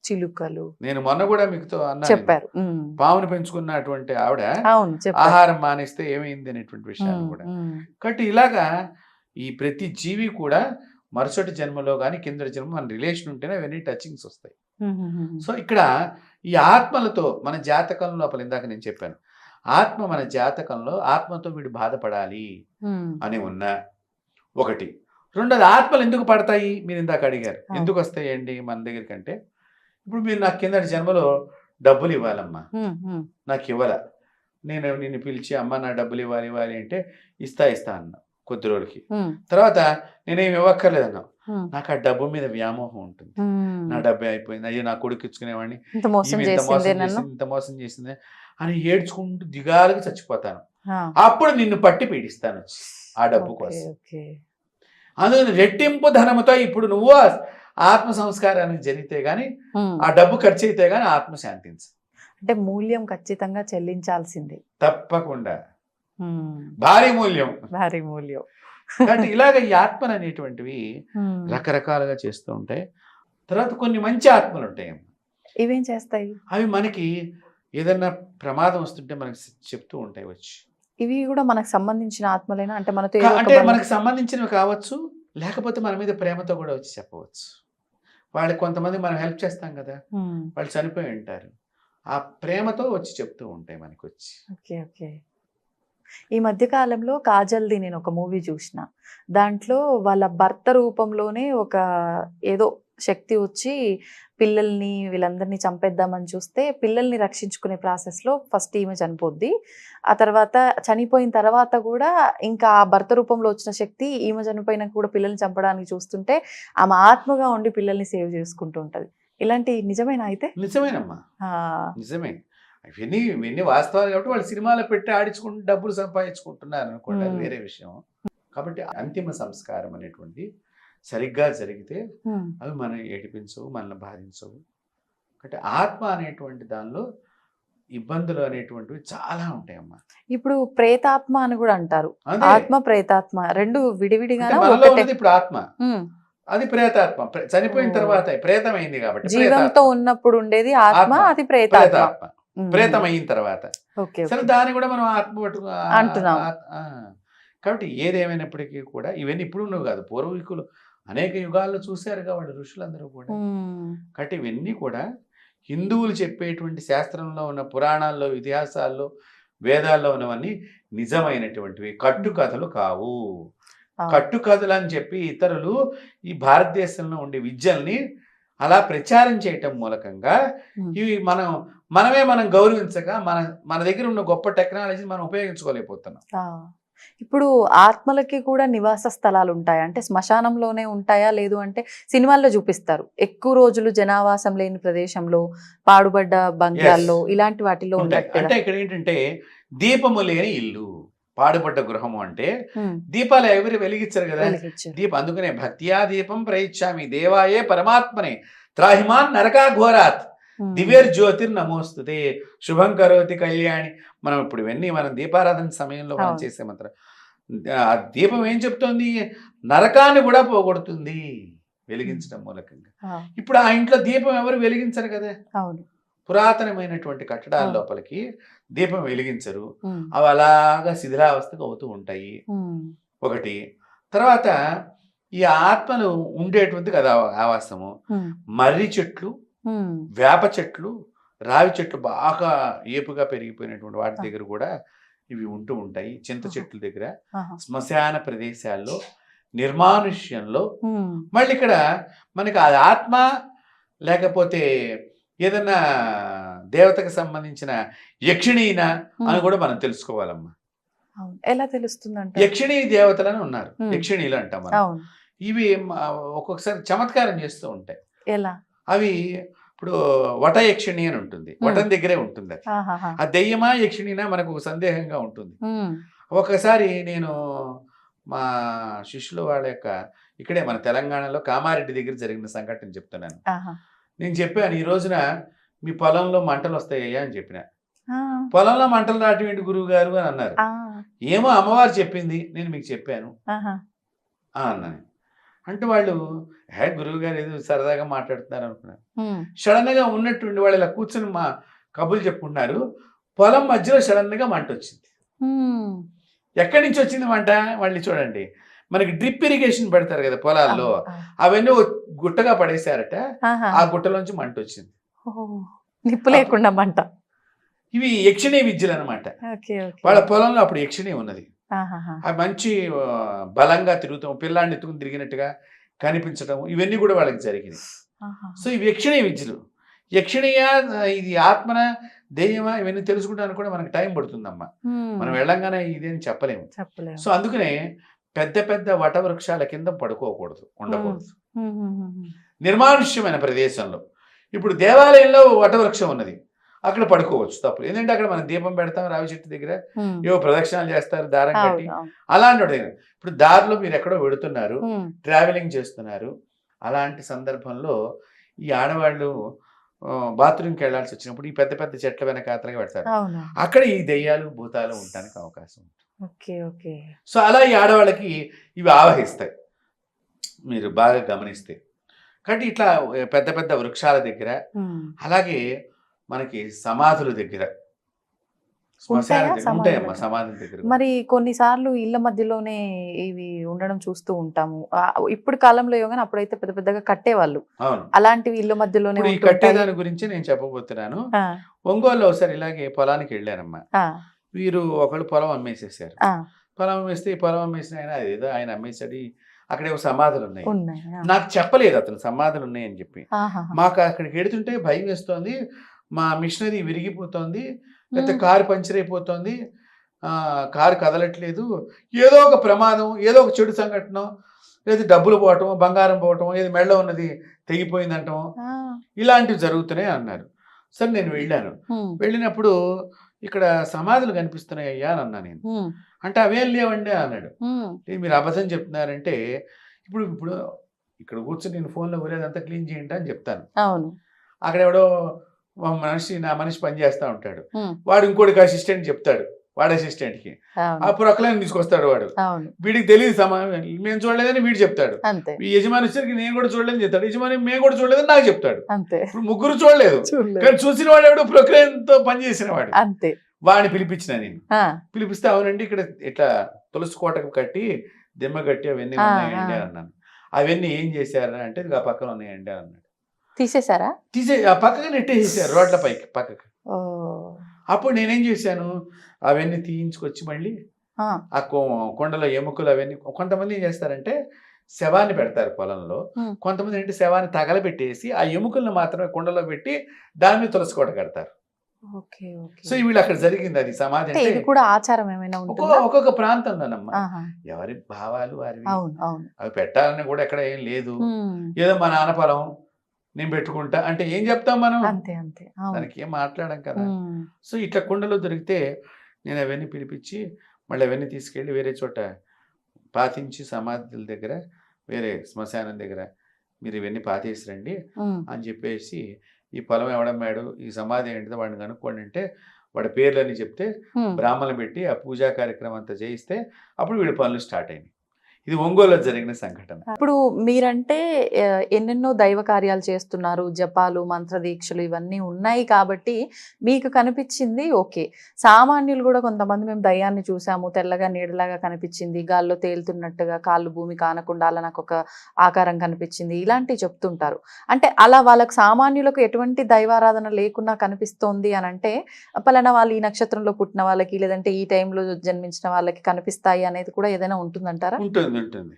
చిలుకలు. నేను మొన్న కూడా మీతో అన్నా, చెప్పారు. పామును పెంచుకున్నటువంటి ఆవిడ అవును, చెప్పారు. ఆహారం మానేస్తే ఏమైంది అనేటువంటి విషయాలు కూడా. ఉమ్, కాబట్టి ఇలాగా ఈ ప్రతి జీవి కూడా మరుసటి జన్మలో కానీ కిందటి జన్మ మన రిలేషన్ ఉంటేనే అవన్నీ టచింగ్స్ వస్తాయి. ఉమ్, సో ఇక్కడ ఈ ఆత్మలతో మన జాతకం లోపల ఇందాక నేను చెప్పాను, ఆత్మ మన జాతకంలో ఆత్మతో వీడు బాధపడాలి ఉమ్, అని ఉన్న ఒకటి. రెండోది ఆత్మలు ఎందుకు పడతాయి మీరు ఇందాక అడిగారు, ఎందుకు వస్తాయండి మన దగ్గరికి అంటే, ఇప్పుడు మీరు నాకు కిందటి జన్మలో డబ్బులు ఇవ్వాలమ్మా, ఉమ్, నాకు ఇవ్వాల, నేను నిన్ను పిలిచి అమ్మ నా డబ్బులు ఇవ్వాలి అంటే ఇస్తా అన్నా కొద్ది రోజులకి. ఉమ్, తర్వాత నేనేమి ఇవ్వక్కర్లేదన్నా, ఉమ్, నాకు ఆ డబ్బు మీద వ్యామోహం ఉంటుంది. నా డబ్బే అయిపోయింది, అయ్యో నా కొడుకు ఇచ్చుకునేవాడిని, ఇంత మోసం ఈమె ఇంత మోసం చేసిందే చేసింది, నన్ను. ఇంత మోసం చేసింది అని ఏడ్చుకుంటూ దిగాలుగా చచ్చిపోతాను. ఆ, అప్పుడు నిన్ను పట్టి పీడిస్తాను వచ్చి ఆ డబ్బు ఓకే, కోసం. ఓకే. అందుకని రెట్టింపు ధనముతో ఇప్పుడు నువ్వు ఆత్మ సంస్కారానికి జరిగితే గానీ ఉమ్, ఆ డబ్బు ఖర్చు అయితే గానీ ఆత్మ శాంతించు. అంటే మూల్యం ఖచ్చితంగా చెల్లించాల్సిందే. తప్పకుండా ఉమ్, భారీ మూల్యం. భారీ మూల్యం. కాబట్టి ఇలాగ ఈ ఆత్మలు అనేటువంటివి ఉమ్, రకరకాలుగా చేస్తూ ఉంటాయి. తర్వాత కొన్ని మంచి ఆత్మలు ఉంటాయి, ఇవేం చేస్తాయి? అవి మనకి ఏదన్నా ప్రమాదం వస్తుంటే మనకి చెప్తూ ఉంటాయి వచ్చి. ఇవి కూడా మనకు సంబంధించిన ఆత్మలేనా? అంటే మనతో ఏదో ఒక అంటే బంధం- మనకు సంబంధించినవి కావచ్చు, లేకపోతే మన మీద ప్రేమతో కూడా వచ్చి చెప్పవచ్చు. వాళ్ళకి కొంతమంది మనం హెల్ప్ చేస్తాం కదా, ఉమ్, వాళ్ళు చనిపోయి ఉంటారు, ఆ ప్రేమతో వచ్చి చెప్తూ ఉంటాయి మనకి వచ్చి. Okay, okay. ఈ మధ్య కాలంలో కాజల్ది నేను ఒక మూవీ చూసిన. దాంట్లో వాళ్ళ భర్త రూపంలోనే ఒక ఏదో శక్తి వచ్చి పిల్లల్ని వీళ్ళందరినీ చంపేద్దామని చూస్తే పిల్లల్ని రక్షించుకునే ప్రాసెస్లో ఫస్ట్ ఈమె చనిపోద్ది. ఆ తర్వాత చనిపోయిన తర్వాత కూడా ఇంకా ఆ భర్త రూపంలో వచ్చిన శక్తి ఈమె చనిపోయినాక కూడా పిల్లల్ని చంపడానికి చూస్తుంటే ఆమె ఆత్మగా ఉండి పిల్లల్ని సేవ్ చేసుకుంటూ ఉంటది. ఇలాంటి నిజమేనా అయితే? నిజమేనమ్మా, ఆ, నిజమే. ఇవన్నీ వాస్తవాలు కాబట్టి వాళ్ళు సినిమాలో పెట్టి ఆడించుకుంటూ డబ్బులు సంపాదించుకుంటున్నారు అనుకోండి, అది వేరే విషయం. కాబట్టి అంతిమ సంస్కారం అనేటువంటి సరిగ్గా జరిగితే ఉమ్, అవి మనం ఏడిపించవు, మనల్ని బాధించవు. కాబట్టి ఆత్మ అనేటువంటి దానిలో ఇబ్బందులు అనేటువంటివి చాలా ఉంటాయమ్మా. ఇప్పుడు ప్రేతాత్మ అని కూడా అంటారు. అదే. ఆత్మ ప్రేతాత్మ రెండు విడివిడిగా అంటే మనలో ఉన్నది ఇప్పుడు ఆత్మ, అది ప్రేతాత్మ. చనిపోయిన ఓ. తర్వాత ప్రేతమైంది కాబట్టి జీవంతో ప్రేతాత్మ. ఉన్నప్పుడు ఉండేది ఆత్మ, ఆత్మ. అది ప్రేతాత్మ. ప్రేతాత్మ ప్రేతం అయిన తర్వాత ఓకే, సరే ఓకే. దాన్ని కూడా మనం ఆత్మ పట్టుకు అంటున్నాం. కాబట్టి ఏదేమైనప్పటికీ కూడా ఇవన్నీ ఇప్పుడు ఉన్నవి కాదు, పూర్వీకులు అనేక యుగాల్లో చూశారు కాబట్టి ఋషులందరూ కూడా. ఉమ్, కాబట్టి ఇవన్నీ కూడా హిందువులు చెప్పేటువంటి శాస్త్రంలో ఉన్న పురాణాల్లో, ఇతిహాసాల్లో, వేదాల్లో ఉన్నవన్నీ నిజమైనటువంటివి, కట్టుకథలు కావు. అవును. కట్టుకథలు అని చెప్పి ఇతరులు ఈ భారతదేశంలో ఉండే విద్యల్ని అలా ప్రచారం చేయటం మూలకంగా ఉమ్, ఇవి మనం గౌరవించక మన దగ్గర ఉన్న గొప్ప టెక్నాలజీని మనం ఉపయోగించుకోలేకపోతున్నాం. ఆ. ఇప్పుడు ఆత్మలకి కూడా నివాస స్థలాలు ఉంటాయా? అంటే శ్మశానంలోనే ఉంటాయా, లేదు అంటే సినిమాల్లో చూపిస్తారు ఎక్కువ రోజులు జనావాసం లేని ప్రదేశంలో, పాడుబడ్డ బంగ్లాల్లో, ఇలాంటి వాటిలో ఉంటాయి. ఉన్నట్టుగా. అంటే ఇక్కడ ఏంటంటే దీపము లేని ఇల్లు, పాడుపడ్డ గృహము అంటే ఉమ్, దీపాలు ఎవరు వెలిగించరు కదా, వెలిగించారు. దీపం. అందుకనే భక్త్యా దీపం ప్రయిచ్చామి దేవాయే పరమాత్మనే త్రాహిమాన్ నరకాఘోరాత్ ఉమ్, దివ్యర్ జ్యోతిర్ నమోస్తుతే శుభం కరోతి కళ్యాణి. మనం ఇప్పుడు ఇవన్నీ మనం దీపారాధన సమయంలో మనం అవును. చేసే మంత్రం. ఆ దీపం ఏం చెప్తోంది, నరకాన్ని కూడా పోగొడుతుంది వెలిగించడం మూలకంగా. ఆ, ఇప్పుడు ఆ ఇంట్లో దీపం ఎవరు వెలిగించరు కదా, అవును. పురాతనమైనటువంటి కట్టడాల అవును. లోపలికి దీపం వెలిగించరు, ఉమ్, అవి అలాగా శిథిలావస్థకు అవుతూ ఉంటాయి. ఉమ్, ఒకటి. తర్వాత ఈ ఆత్మలు ఉండేటువంటి కదా ఆవాసము, ఉమ్, మర్రి చెట్లు, ఉమ్, వేప చెట్లు, రావి చెట్లు బాగా ఏపుగా పెరిగిపోయినటువంటి వాటి దగ్గర కూడా ఇవి ఉంటూ ఉంటాయి. చింత చెట్ల దగ్గర, ఆహా, శ్మశాన ప్రదేశాల్లో, నిర్మానుష్యంలో. ఉమ్, మళ్ళీ ఇక్కడ మనకి అది ఆత్మ లేకపోతే ఏదన్నా దేవతకు సంబంధించిన యక్షిణీనా అని కూడా మనం తెలుసుకోవాలమ్మా. అవును. ఎలా తెలుస్తుందంటే? యక్షిణీ దేవతలని ఉన్నారు, Hmm. యక్షిణీలు అంటాం మనం. అవును. ఇవి ఒక్కొక్కసారి చమత్కారం చేస్తూ ఉంటాయి. ఎలా? అవి ఇప్పుడు వట యక్షిణి అని ఉంటుంది, వటం దగ్గరే ఉంటుంది అది. ఆహాహా. ఆ దెయ్యమా యక్షిణినా మనకు ఒక సందేహంగా ఉంటుంది. ఉమ్, ఒకసారి నేను మా శిష్యులు వాళ్ళ యొక్క ఇక్కడే మన తెలంగాణలో కామారెడ్డి దగ్గర జరిగిన సంఘటన చెప్తున్నాను. ఆహా. నేను చెప్పాను, ఈ రోజున మీ పొలంలో మంటలు వస్తాయ్యా అని చెప్పిన. ఆ, పొలంలో మంటలు రావటం ఏంటి గురువు గారు అని అన్నారు. ఆ, ఏమో అమ్మవారు చెప్పింది, నేను మీకు చెప్పాను ఆహా. అన్నాను. అంటే వాళ్ళు గురువు గారు ఏదో సరదాగా మాట్లాడుతున్నారు అనుకున్నారు. ఉమ్, సడన్ గా ఉన్నట్టుండి వాళ్ళు ఇలా కూర్చొని మా కబుర్లు చెప్పుకుంటున్నారు. పొలం మధ్యలో సడన్ గా మంట వచ్చింది. ఉమ్, ఎక్కడి నుంచి వచ్చింది మంట? మళ్ళీ చూడండి, మనకి డ్రిప్ ఇరిగేషన్ పెడతారు కదా పొలాల్లో, అవన్నీ గుట్టగా పడేశారట. ఆ గుట్టలోంచి మంట వచ్చింది. నిప్పు లేకుండా మంట. ఇవి యక్షిణీ విద్యలు అనమాట. వాళ్ళ పొలంలో అప్పుడు యక్షిణి ఉన్నది. అవి మంచి బలంగా తిరుగుతాం, పిల్లాన్ని ఎత్తుకుని తిరిగినట్టుగా కనిపించడం, ఇవన్నీ కూడా వాళ్ళకి జరిగినాయి. సో ఇవి యక్షిణీ విద్యలు. యక్షిణీయా, ఇది ఆత్మన, దెయ్యమా, ఇవన్నీ తెలుసుకోవడానికి కూడా మనకి టైం పడుతుందమ్మా. మనం వెళ్ళంగానే ఇదేం చెప్పలేము. సో అందుకనే పెద్ద పెద్ద వటవృక్షాల కింద పడుకోకూడదు, ఉండకూడదు. నిర్మానుష్యమైన ప్రదేశంలో, ఇప్పుడు దేవాలయంలో వటవృక్షం ఉన్నది, అక్కడ పడుకోవచ్చు, తప్పు. ఎందుకంటే అక్కడ మనం దీపం పెడతాం, రావి చెట్టు దగ్గర ఏవో ప్రదక్షిణాలు చేస్తారు దారం కట్టి, అలాంటి దగ్గర. ఇప్పుడు దారిలో మీరు ఎక్కడో వెడుతున్నారు, ట్రావెలింగ్ చేస్తున్నారు, అలాంటి సందర్భంలో ఈ ఆడవాళ్ళు బాత్రూమ్కి వెళ్లాల్సి వచ్చినప్పుడు ఈ పెద్ద పెద్ద చెట్ల వెనకాతలుగా పెడతారు. అక్కడ ఈ దెయ్యాలు భూతాలు ఉండడానికి అవకాశం ఉంటుంది. సో అలా ఈ ఆడవాళ్ళకి ఇవి ఆవహిస్తాయి, మీరు బాగా గమనిస్తే. కాబట్టి ఇట్లా పెద్ద పెద్ద వృక్షాల దగ్గర, అలాగే మనకి సమాధుల దగ్గర, ఉంటాయమ్మా సమాధుల దగ్గర. మరి కొన్నిసార్లు ఇళ్ల మధ్యలోనే ఇవి ఉండడం చూస్తూ ఉంటాము. ఇప్పుడు కాలంలో ఏమో, అప్పుడైతే పెద్ద పెద్దగా కట్టేవాళ్ళు. అలాంటివి ఇళ్ల మధ్యలోనే. ఈ కట్టేదాని గురించి నేను చెప్పబోతున్నాను. ఒంగోలులో ఒకసారి ఇలాగే పొలానికి వెళ్ళానమ్మా. వీరు ఒకళ్ళు పొలం అమ్మేసేసారు. పొలం అమ్మేస్తే ఈ పొలం అమ్మేసిన ఆయన అదేదో ఆయన అమ్మేసాడు, అక్కడ ఏవో సమాధులు ఉన్నాయి. నాకు చెప్పలేదు అతను సమాధులు ఉన్నాయని చెప్పి. మాకు అక్కడికి వెడుతుంటే భయం వేస్తోంది, మా మిషనరీ విరిగిపోతుంది, లేకపోతే కారు పంచర్ అయిపోతుంది, కారు కదలట్లేదు, ఏదో ఒక ప్రమాదం, ఏదో ఒక చెడు సంఘటన, లేదా డబ్బులు పోవటం, బంగారం పోవటం, ఏది మెడలో ఉన్నది తెగిపోయిందంటాం, ఇలాంటివి జరుగుతున్నాయి అన్నారు. సరే నేను వెళ్ళాను. వెళ్ళినప్పుడు ఇక్కడ సమాధులు కనిపిస్తున్నాయి అయ్యా అని అన్నా నేను. అంటే అవేం లేవండి అన్నాడు. మీరు అబద్ధం చెప్తున్నారంటే, ఇప్పుడు ఇప్పుడు ఇక్కడ కూర్చొని నేను ఫోన్లో ఊరేదంతా క్లీన్ చేయండి అని చెప్తాను. అక్కడ ఎవడో నా మనిషి పని చేస్తా ఉంటాడు, వాడు ఇంకోటికి అసిస్టెంట్ చెప్తాడు, వాడి అసిస్టెంట్కి ఆ ప్రొక్లైన్ తీసుకొస్తాడు వాడు. వీడికి తెలియదు మేము చూడలేదని వీడు చెప్తాడు, ఈ యజమాని వచ్చేసరికి నేను కూడా చూడలేదని చెప్తాడు, యజమాని మేము కూడా చూడలేదని నాకు చెప్తాడు. ఇప్పుడు ముగ్గురు చూడలేదు, కానీ చూసిన వాడు ఎవడు ప్రొక్లైన్ తో పనిచేసిన వాడు. వాడిని పిలిపించిన నేను. పిలిపిస్తే అవునండి ఇక్కడ ఇట్లా తులసి కోటకు కట్టి దిమ్మ కట్టి అవన్నీ ఉన్నాయండి అన్నాను. అవన్నీ ఏం చేశారు అంటే ఆ పక్కన ఉన్నాయండి అన్నాడు. తీసేసారా? ఆ పక్కగా నెట్టేసేసారు రోడ్ల పైకి పక్కకి. అప్పుడు నేనేం చేశాను, అవన్నీ తీయించుకొచ్చి మళ్ళీ ఆ కొండలో ఎముకలు అవన్నీ, కొంతమంది ఏం చేస్తారంటే శవాన్ని పెడతారు పొలంలో, కొంతమంది ఏంటి శవాన్ని తగలబెట్టేసి ఆ ఎముకలను మాత్రమే కుండలో పెట్టి దాని మీద తులసి కోట కడతారు. సో వీళ్ళు అక్కడ జరిగింది అది సమాధి. ఇది కూడా ఆచారం ఏమైనా ఉంటుందా? ఒక్కొక్క ప్రాంతంలోనమ్మా, ఎవరి భావాలు వారివి. అవి పెట్టాలని కూడా ఎక్కడ ఏం లేదు. ఏదో మా నాన్న పొలం నేను పెట్టుకుంటా అంటే ఏం చెప్తాం మనం, దానికి ఏం మాట్లాడాం కదా. సో ఇట్లా కుండలో దొరికితే నేను అవన్నీ పిలిపించి మళ్ళీ అవన్నీ తీసుకెళ్ళి వేరే చోట పాతించి, సమాధుల దగ్గర వేరే శ్మశానం దగ్గర మీరు ఇవన్నీ పాతేసిరండి అని చెప్పేసి, ఈ పొలం ఎవడమ్మాడు, ఈ సమాధి ఏంటిదో వాడిని కనుక్కోండి అంటే వాడి పేర్లని చెప్తే బ్రాహ్మణులు పెట్టి ఆ పూజా కార్యక్రమం అంతా చేయిస్తే అప్పుడు వీడి పనులు స్టార్ట్ అయినాయి. ఇది ఒంగోలులో జరిగిన సంఘటన. ఇప్పుడు మీరంటే ఎన్నెన్నో దైవ కార్యాలు చేస్తున్నారు, జపాలు, మంత్ర దీక్షలు ఇవన్నీ ఉన్నాయి కాబట్టి మీకు కనిపించింది ఓకే. సామాన్యులు కూడా కొంతమంది మేము దయ్యాన్ని చూసాము, తెల్లగా నీడలాగా కనిపించింది, గాల్లో తేలుతున్నట్టుగా, కాళ్ళు భూమి కానకుండా అలా నాకు ఒక ఆకారం కనిపించింది, ఇలాంటివి చెప్తుంటారు. అంటే అలా వాళ్ళకు సామాన్యులకు ఎటువంటి దైవారాధన లేకుండా కనిపిస్తోంది అని అంటే పలానా వాళ్ళు ఈ నక్షత్రంలో పుట్టిన వాళ్ళకి, లేదంటే ఈ టైంలో జన్మించిన వాళ్ళకి కనిపిస్తాయి అనేది కూడా ఏదైనా ఉంటుందంటారా? ఉంటుంది.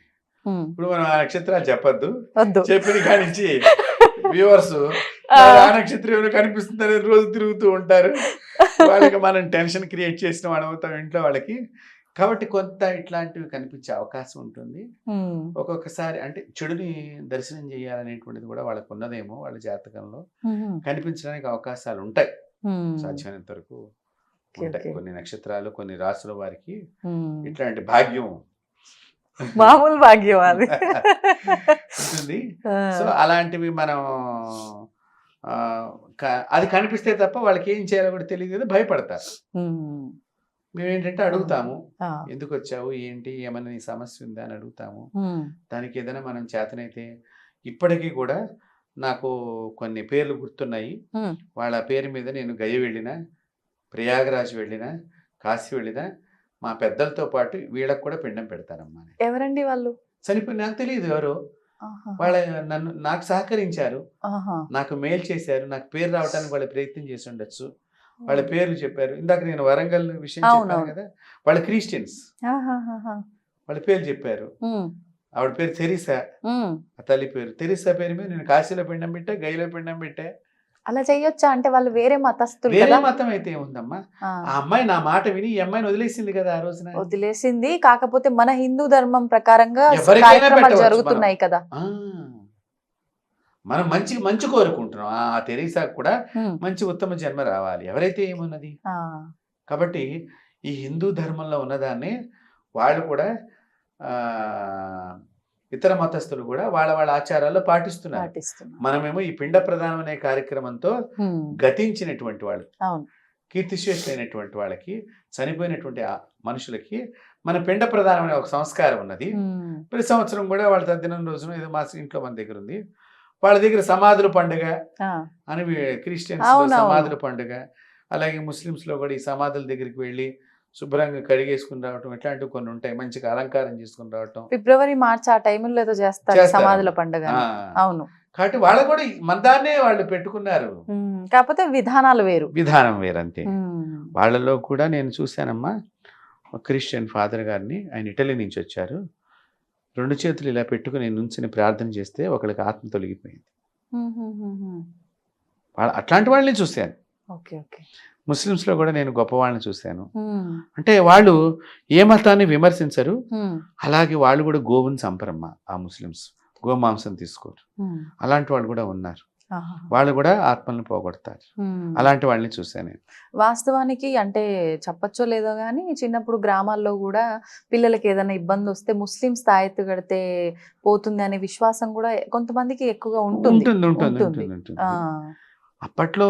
ఇప్పుడు మనం ఆ నక్షత్రాలు చెప్పద్దు, చెప్పిన కానించి వ్యూవర్స్ ఆ నక్షత్రం కనిపిస్తుందని రోజు తిరుగుతూ ఉంటారు, వాళ్ళకి మనం టెన్షన్ క్రియేట్ చేసిన వాడు అవుతాం ఇంట్లో వాళ్ళకి. కాబట్టి కొంత ఇట్లాంటివి కనిపించే అవకాశం ఉంటుంది. ఒక్కొక్కసారి అంటే చెడుని దర్శనం చేయాలనేటువంటిది కూడా వాళ్ళకు ఉన్నదేమో, వాళ్ళ జాతకంలో కనిపించడానికి అవకాశాలు ఉంటాయి సాధ్యమైనంత వరకు ఉంటాయి. కొన్ని నక్షత్రాలు, కొన్ని రాసుల వారికి ఇట్లాంటి భాగ్యం, మామూలు భాగ్యం అది ఉంటుంది. సో అలాంటివి మనం అది కనిపిస్తే తప్ప వాళ్ళకి ఏం చేయాలో కూడా తెలియదు కదా, భయపడతారు. మేమేంటంటే అడుగుతాము, ఎందుకు వచ్చావు, ఏంటి, ఏమైనా నీ సమస్య ఉందా అని అడుగుతాము. దానికి ఏదైనా మనం చేతనైతే, ఇప్పటికీ కూడా నాకు కొన్ని పేర్లు గుర్తున్నాయి, వాళ్ళ పేరు మీద నేను గయ వెళ్ళినా, ప్రయాగరాజ్ వెళ్ళినా, కాశీ వెళ్ళినా మా పెద్దలతో పాటు వీళ్ళకి కూడా పిండం పెడతారమ్మా అని. ఎవరండి వాళ్ళు? చనిపోయి నాకు తెలియదు ఎవరు. ఆహా. వాళ్ళ నాకు సహకరించారు, ఆహా. నాకు మేలు చేశారు, నాకు పేరు రావడానికి వాళ్ళు ప్రయత్నం చేసి ఉండొచ్చు. వాళ్ళ పేర్లు చెప్పారు. ఇందాక నేను వరంగల్ విషయం చెప్పాను అవునవును. కదా, వాళ్ళ క్రిస్టియన్స్. ఆహాహాహా. వాళ్ళ పేరు చెప్పారు. ఉమ్, ఆవిడ పేరు తెరీసా, ఉమ్. ఆ తల్లి పేరు తెరీసా పేరు మీద నేను కాశీలో పిండం పెట్టా, గైలో పిండం పెట్టా. అలా చెయ్యొచ్చా? అంటే వాళ్ళు వేరే మతస్థులు వేరే కదా. మతం అయితే ఏముందమ్మా, ఆ, ఆ అమ్మాయి నా మాట విని ఈ అమ్మాయిని వదిలేసింది కదా ఆ రోజున. వదిలేసింది. కాకపోతే మన హిందూ ధర్మం ప్రకారంగా ఎవరికైనా కార్యక్రమాలు పెట్టవచ్చు జరుగుతున్నాయి కదా. ఆ, మనం మంచి కోరుకుంటున్నాం. ఆ తెరీసాకు కూడా ఉమ్, మంచి ఉత్తమ జన్మ రావాలి, ఎవరైతే ఏమున్నది. ఆ, కాబట్టి ఈ హిందూ ధర్మంలో ఉన్నదాన్ని వాళ్ళు కూడా ఆ, ఇతర మతస్థులు కూడా వాళ్ళ వాళ్ళ ఆచారాల్లో పాటిస్తున్నారు. పాటిస్తున్నా. మనమేమో ఈ పిండ ప్రదానం అనే కార్యక్రమంతో ఉమ్, గతించినటువంటి వాళ్ళు, అవును. కీర్తిశేషులైనటువంటి వాళ్ళకి, చనిపోయినటువంటి ఆ మనుషులకి మన పిండ ప్రదానం అనే ఒక సంస్కారం ఉన్నది. ఉమ్, ప్రతి సంవత్సరం కూడా వాళ్ళ తద్దినం రోజున ఏదో మా ఇంట్లో మన దగ్గర ఉంది, వాళ్ళ దగ్గర సమాధుల పండుగ ఆ, అని క్రిస్టియన్స్ అవునవును. సమాధుల పండుగ, అలాగే ముస్లిమ్స్లో కూడా ఈ సమాధుల దగ్గరికి వెళ్ళి శుభ్రంగా కడిగేసుకుని రావటం, ఇట్లాంటివి కొన్ని ఉంటాయి. మంచిగా అలంకారం చేసుకుని రావటం. ఫిబ్రవరి మార్చి ఆ టైంలో ఏదో చేస్తారు చేస్తారు. సమాధుల పండుగ. ఆ, అవును. కాబట్టి వాళ్ళు కూడా మన దాన్నే వాళ్ళు పెట్టుకున్నారు. ఉమ్, కాకపోతే విధానాలు వేరు. విధానం వేరంతే. ఉమ్, వాళ్ళలో కూడా నేను చూశానమ్మా, ఒక క్రిస్టియన్ ఫాదర్ గారిని, ఆయన ఇటలీ నుంచి వచ్చారు. 2 చేతులు ఇలా పెట్టుకుని నుంచుని ప్రార్థన చేస్తే ఒకళ్ళకి ఆత్మ తొలగిపోయింది. ఉమ్, ఉమ్, ఉమ్, ఉమ్. అట్లాంటి వాళ్ళని చూశాను. Okay, okay. ముస్లిమ్స్లో కూడా నేను గొప్ప వాళ్ళని చూశాను. ఉమ్, అంటే వాళ్ళు ఏ మతాన్ని విమర్శించరు, ఉమ్, అలాగే వాళ్ళు కూడా గోవుని చంపరమ్మ. ఆ ముస్లిమ్స్ గోమాంసం తీసుకోరు. ఉమ్. అలాంటి వాళ్ళు కూడా ఉన్నారు. ఆహా. వాళ్ళు కూడా ఆత్మల్ని పోగొడతారు. ఉమ్. అలాంటి వాళ్ళని చూశాను నేను. వాస్తవానికి అంటే చెప్పచ్చో లేదో కానీ చిన్నప్పుడు గ్రామాల్లో కూడా పిల్లలకి ఏదైనా ఇబ్బంది వస్తే ముస్లిమ్స్ తాయెత్తు కడితే పోతుంది అనే విశ్వాసం కూడా కొంతమందికి ఎక్కువగా ఉంటుంది. ఉంటుంది ఉంటుంది ఉంటుంది. ఉంటుంది ఉంటుంది. ఆ, అప్పట్లో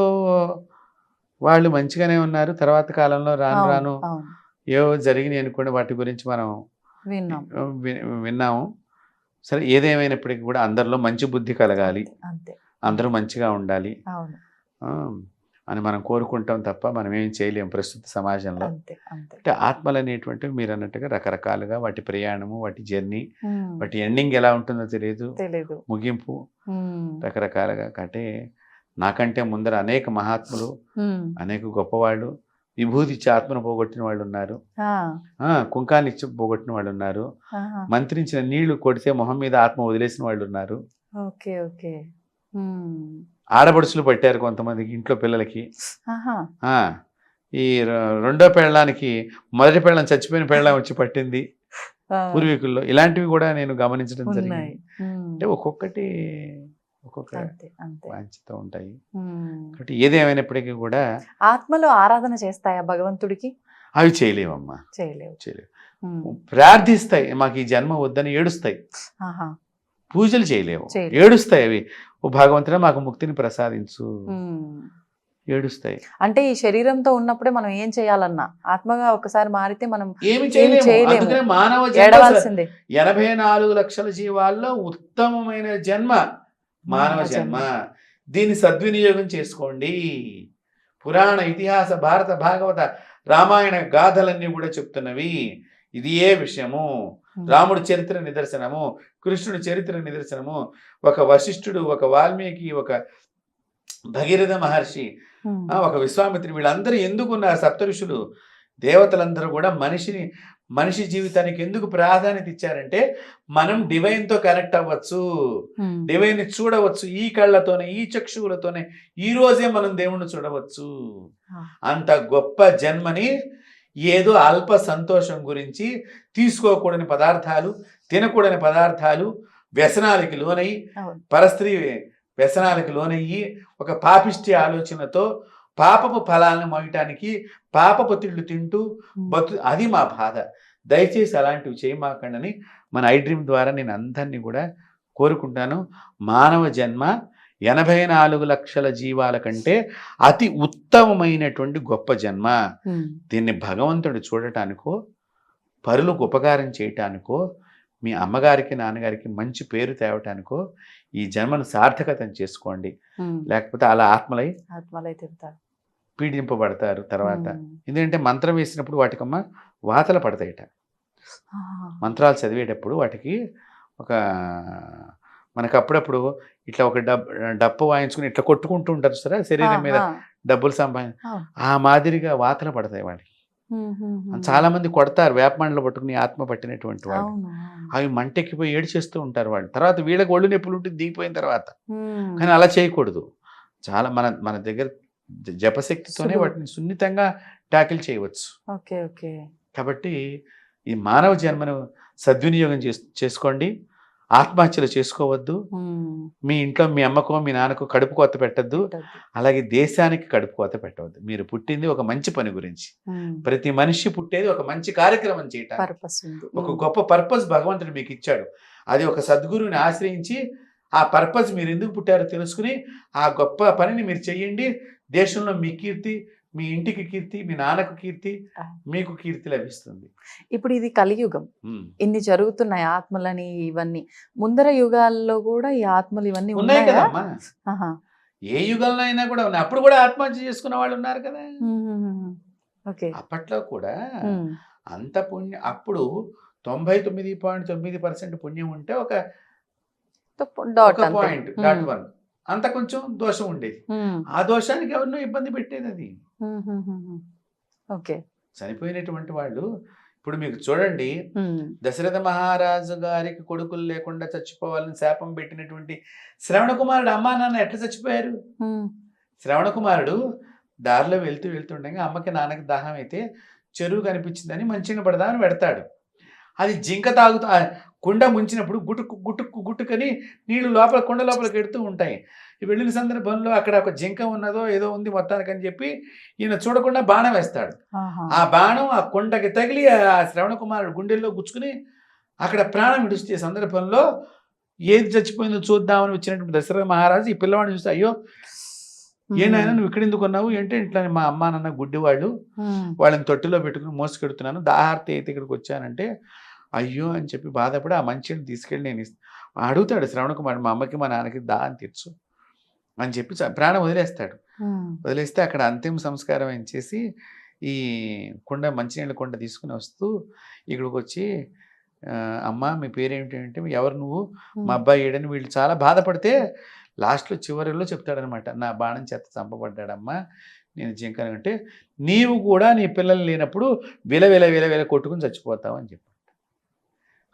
వాళ్ళు మంచిగానే ఉన్నారు. తర్వాత కాలంలో రాను అవును, రాను అవును. ఏవో జరిగినాయి అనుకోండి, వాటి గురించి మనం విన్నాం. విన్నాము. సరే, ఏదేమైనప్పటికీ కూడా అందరిలో మంచి బుద్ధి కలగాలి, అంతే. అందరూ మంచిగా ఉండాలి అవును. ఆ, అని మనం కోరుకుంటాం తప్ప మనం ఏం చేయలేం ప్రస్తుత సమాజంలో. అంతే, అంతే. అంటే ఆత్మలు అనేటువంటివి మీరు అన్నట్టుగా రకరకాలుగా వాటి ప్రయాణము, వాటి జర్నీ, ఉమ్, వాటి ఎండింగ్ ఎలా ఉంటుందో తెలియదు, తెలీదు. ముగింపు ఉమ్, రకరకాలుగా. అంటే నాకంటే ముందర అనేక మహాత్ములు, ఉమ్. అనేక గొప్పవాళ్ళు విభూతి ఇచ్చి ఆత్మను పోగొట్టిన వాళ్ళు ఉన్నారు, ఆ, కుంకాన్ని ఇచ్చి పోగొట్టిన వాళ్ళు ఉన్నారు, ఆహా. మంత్రించిన నీళ్లు కొడితే మొహం మీద ఆత్మ వదిలేసిన వాళ్ళు ఉన్నారు, ఓకే, ఓకే. ఉమ్, ఆడపడుచులు పట్టారు కొంతమందికి ఇంట్లో పిల్లలకి. ఆహా. ఆ, ఈ రెండో పెళ్ళానికి మొదటి పెళ్ళం చచ్చిపోయిన పెళ్ళం వచ్చి పట్టింది ఆ, పూర్వీకుల్లో. ఇలాంటివి కూడా నేను గమనించడం ఉన్నాయి. జరిగింది. ఉమ్, అంటే ఒక్కొక్కటి ఒక్కొక్క అంతే, అంతే. వాంఛతో ఉంటాయి. ఉమ్. కాబట్టి ఏదేమైనప్పటికీ కూడా ఆత్మలు ఆరాధన చేస్తాయా భగవంతుడికి? అవి చేయలేవమ్మా, చేయలేవు. చేయలేవు. ఉమ్, ప్రార్థిస్తాయి, మాకు ఈ జన్మ వద్దని ఏడుస్తాయి, ఆహా. పూజలు చేయలేవు, చేయలేవు. ఏడుస్తాయి. అవి ఓ భగవంతుడా మాకు ముక్తిని ప్రసాదించు, ఉమ్. ఏడుస్తాయి. అంటే ఈ శరీరంతో ఉన్నప్పుడే మనం ఏం చేయాలన్నా ఆత్మగా ఒకసారి మారితే మనం ఏమి చేయలేము. చేయలేము. అందుకనే మానవ జన్మ ఏడవాల్సిందే. 84 లక్షల జీవాల్లో ఉత్తమమైన జన్మ మానవ జన్మ. దీన్ని సద్వినియోగం చేసుకోండి. పురాణ, ఇతిహాస, భారత, భాగవత, రామాయణ గాథలన్నీ కూడా చెప్తున్నవి ఇది ఏ విషయము. రాముడి చరిత్ర నిదర్శనము, కృష్ణుడి చరిత్ర నిదర్శనము. ఒక వశిష్ఠుడు, ఒక వాల్మీకి, ఒక భగీరథ మహర్షి, ఒక విశ్వామిత్రుడు, వీళ్ళందరూ ఎందుకున్నారు? సప్త ఋషులు, దేవతలందరూ కూడా మనిషి జీవితానికి ఎందుకు ప్రాధాన్యత ఇచ్చారంటే మనం డివైన్తో కనెక్ట్ అవ్వచ్చు, డివైన్ని చూడవచ్చు. ఈ కళ్ళతోనే, ఈ చక్షువులతోనే ఈ రోజే మనం దేవుణ్ణి చూడవచ్చు. అంత గొప్ప జన్మని ఏదో అల్ప సంతోషం గురించి తీసుకోకూడని పదార్థాలు, తినకూడని పదార్థాలు, వ్యసనాలకి లోనయ్యి, పరస్త్రీ వ్యసనాలకు లోనయ్యి, ఒక పాపిష్టి ఆలోచనతో పాపపు ఫలాలను మోయటానికి పాపపు తిళ్ళు తింటూ అది మా బాధ. దయచేసి అలాంటివి చేయమాకండి మన ఐ డ్రీమ్ ద్వారా నేను అందరినీ కూడా కోరుకుంటాను. మానవ జన్మ 84 లక్షల జీవాల కంటే అతి ఉత్తమమైనటువంటి గొప్ప జన్మ. దీన్ని భగవంతుడు చూడటానికో, పరులకు ఉపకారం చేయటానికో, మీ అమ్మగారికి నాన్నగారికి మంచి పేరు తేవటానికో ఈ జన్మను సార్థకతం చేసుకోండి. లేకపోతే అలా ఆత్మలై తింటారు. పీడింపబడతారు తర్వాత. ఉమ్. ఎందుకంటే మంత్రం వేసినప్పుడు వాటికమ్మ వాతలు పడతాయట. ఆ, మంత్రాలు చదివేటప్పుడు వాటికి ఒక మనకు అప్పుడప్పుడు ఇట్లా ఒక డప్పు వాయించుకుని ఇట్లా కొట్టుకుంటూ ఉంటారు సరే శరీరం మీద ఆ, డబ్బులు సంపాదించి ఆ. ఆ మాదిరిగా వాతలు పడతాయి వాటికి. ఉమ్, ఉమ్, ఉమ్. చాలా మంది కొడతారు వేపమండలు పట్టుకుని ఆత్మ పట్టినటువంటి వాళ్ళు. అవును, అవును. అవి మంటెక్కిపోయి ఏడ్చేస్తూ ఉంటారు వాళ్ళు. తర్వాత వీళ్ళకి ఒళ్ళు నొప్పులు ఉంటుంది దిగిపోయిన తర్వాత. ఉమ్. కానీ అలా చేయకూడదు. చాలా మన మన దగ్గర జపశక్తితోనే సులువు. వాటిని సున్నితంగా ట్యాకిల్ చేయవచ్చు. Okay, okay. కాబట్టి ఈ మానవ జన్మను సద్వినియోగం చేసుకోండి. ఆత్మహత్యలు చేసుకోవద్దు. ఉమ్. మీ ఇంట్లో మీ అమ్మకో మీ నాన్నకో కడుపు కోత పెట్టద్దు. అలాగే దేశానికి కడుపు కోత పెట్టవద్దు. మీరు పుట్టింది ఒక మంచి పని గురించి. ఉమ్. ప్రతి మనిషి పుట్టేది ఒక మంచి కార్యక్రమం చేయటానికి. పర్పస్ ఉంది. ఒక గొప్ప పర్పస్ భగవంతుడు మీకు ఇచ్చాడు. అది ఒక సద్గురువుని ఆశ్రయించి ఆ పర్పస్ మీరు ఎందుకు పుట్టారో తెలుసుకుని ఆ గొప్ప పనిని మీరు చెయ్యండి. దేశంలో మీ కీర్తి, మీ ఇంటికి కీర్తి, మీ నాన్నకు కీర్తి, మీకు కీర్తి లభిస్తుంది. ఇప్పుడు ఇది కలియుగం, ఉమ్. ఇన్ని జరుగుతున్నాయి ఆత్మలని ఇవన్నీ. ముందర యుగాల్లో కూడా ఈ ఆత్మలు ఇవన్నీ ఉన్నాయి ఉన్నాయా? కదమ్మా. ఆహా. ఏ యుగంలో అయినా కూడా ఉన్నాయి. అప్పుడు కూడా ఆత్మహత్య చేసుకున్న వాళ్ళు ఉన్నారు కదా. ఉమ్. ఓకే. అప్పట్లో కూడా ఉమ్. అంత పుణ్యం. అప్పుడు 99.9% పుణ్యం ఉంటే ఒక డాట్ అంతే. పాయింట్ డాట్ వన్ అంత కొంచెం దోషం ఉండేది. ఉమ్. ఆ దోషానికి ఎవరినో ఇబ్బంది పెట్టేది అది. ఉమ్, ఉమ్, ఉమ్. ఓకే. చనిపోయినటువంటి వాళ్ళు ఇప్పుడు మీకు చూడండి, ఉమ్. దశరథ మహారాజు గారికి కొడుకులు లేకుండా చచ్చిపోవాలని శాపం పెట్టినటువంటి శ్రవణ కుమారుడు అమ్మా నాన్న ఎట్లా చచ్చిపోయారు? ఉమ్. శ్రవణ కుమారుడు దారిలో వెళ్తుండగా అమ్మకి నాన్నకి దాహం అయితే చెరువు కనిపించిందని మంచిగా పడదామని పెడతాడు. అది జింక తాగుతూ కుండ ముంచినప్పుడు గుటుక్కు గుటుక్కు గుట్టుకని నీళ్లు లోపల కుండ లోపలికి ఎడుతూ ఉంటాయి. వెళ్ళిన సందర్భంలో అక్కడ ఒక జింక ఉన్నదో ఏదో ఉంది మొత్తానికి అని చెప్పి ఈయన చూడకుండా బాణం వేస్తాడు. ఆహా. ఆ బాణం ఆ కుండకి తగిలి ఆ శ్రవణ కుమారుడు గుండెల్లో గుచ్చుకుని అక్కడ ప్రాణం విడిచే సందర్భంలో ఏది చచ్చిపోయిందో చూద్దామని వచ్చినటువంటి దశరథ మహారాజు ఈ పిల్లవాడిని చూస్తే, అయ్యో ఏనాయన నువ్వు ఇక్కడ ఎందుకు ఉన్నావు? ఏంటంటే ఇట్లా మా అమ్మ నాన్న గుడ్డి వాళ్ళు, ఉమ్. వాళ్ళని తొట్టిలో పెట్టుకుని మోసుకెడుతున్నాను, దాహార్తి అయితే ఇక్కడికి వచ్చానంటే అయ్యో అని చెప్పి బాధపడి ఆ మంచిని తీసుకెళ్ళి నేను అడుగుతాడు శ్రవణ కుమారుడు, మా అమ్మకి మా నాన్నకి దాహం తీర్చు అని చెప్పి ప్రాణం వదిలేస్తాడు. ఉమ్. వదిలేస్తే అక్కడ అంతిమ సంస్కారం ఏం చేసి ఈ కుండ మంచినీళ్ళ కుండ తీసుకుని వస్తూ ఇక్కడికి వచ్చి అమ్మ మీ పేరేమిటి అంటే, ఎవరు నువ్వు, మా అబ్బాయి ఏడని వీళ్ళు చాలా బాధపడితే లాస్ట్లో చివరిలో చెప్తాడనమాట, నా బాణం చేత చంపబడ్డాడమ్మా, నేను జింకను అంటే నీవు కూడా నీ పిల్లలు లేనప్పుడు విల కొట్టుకుని చచ్చిపోతావు అని చెప్పాడు.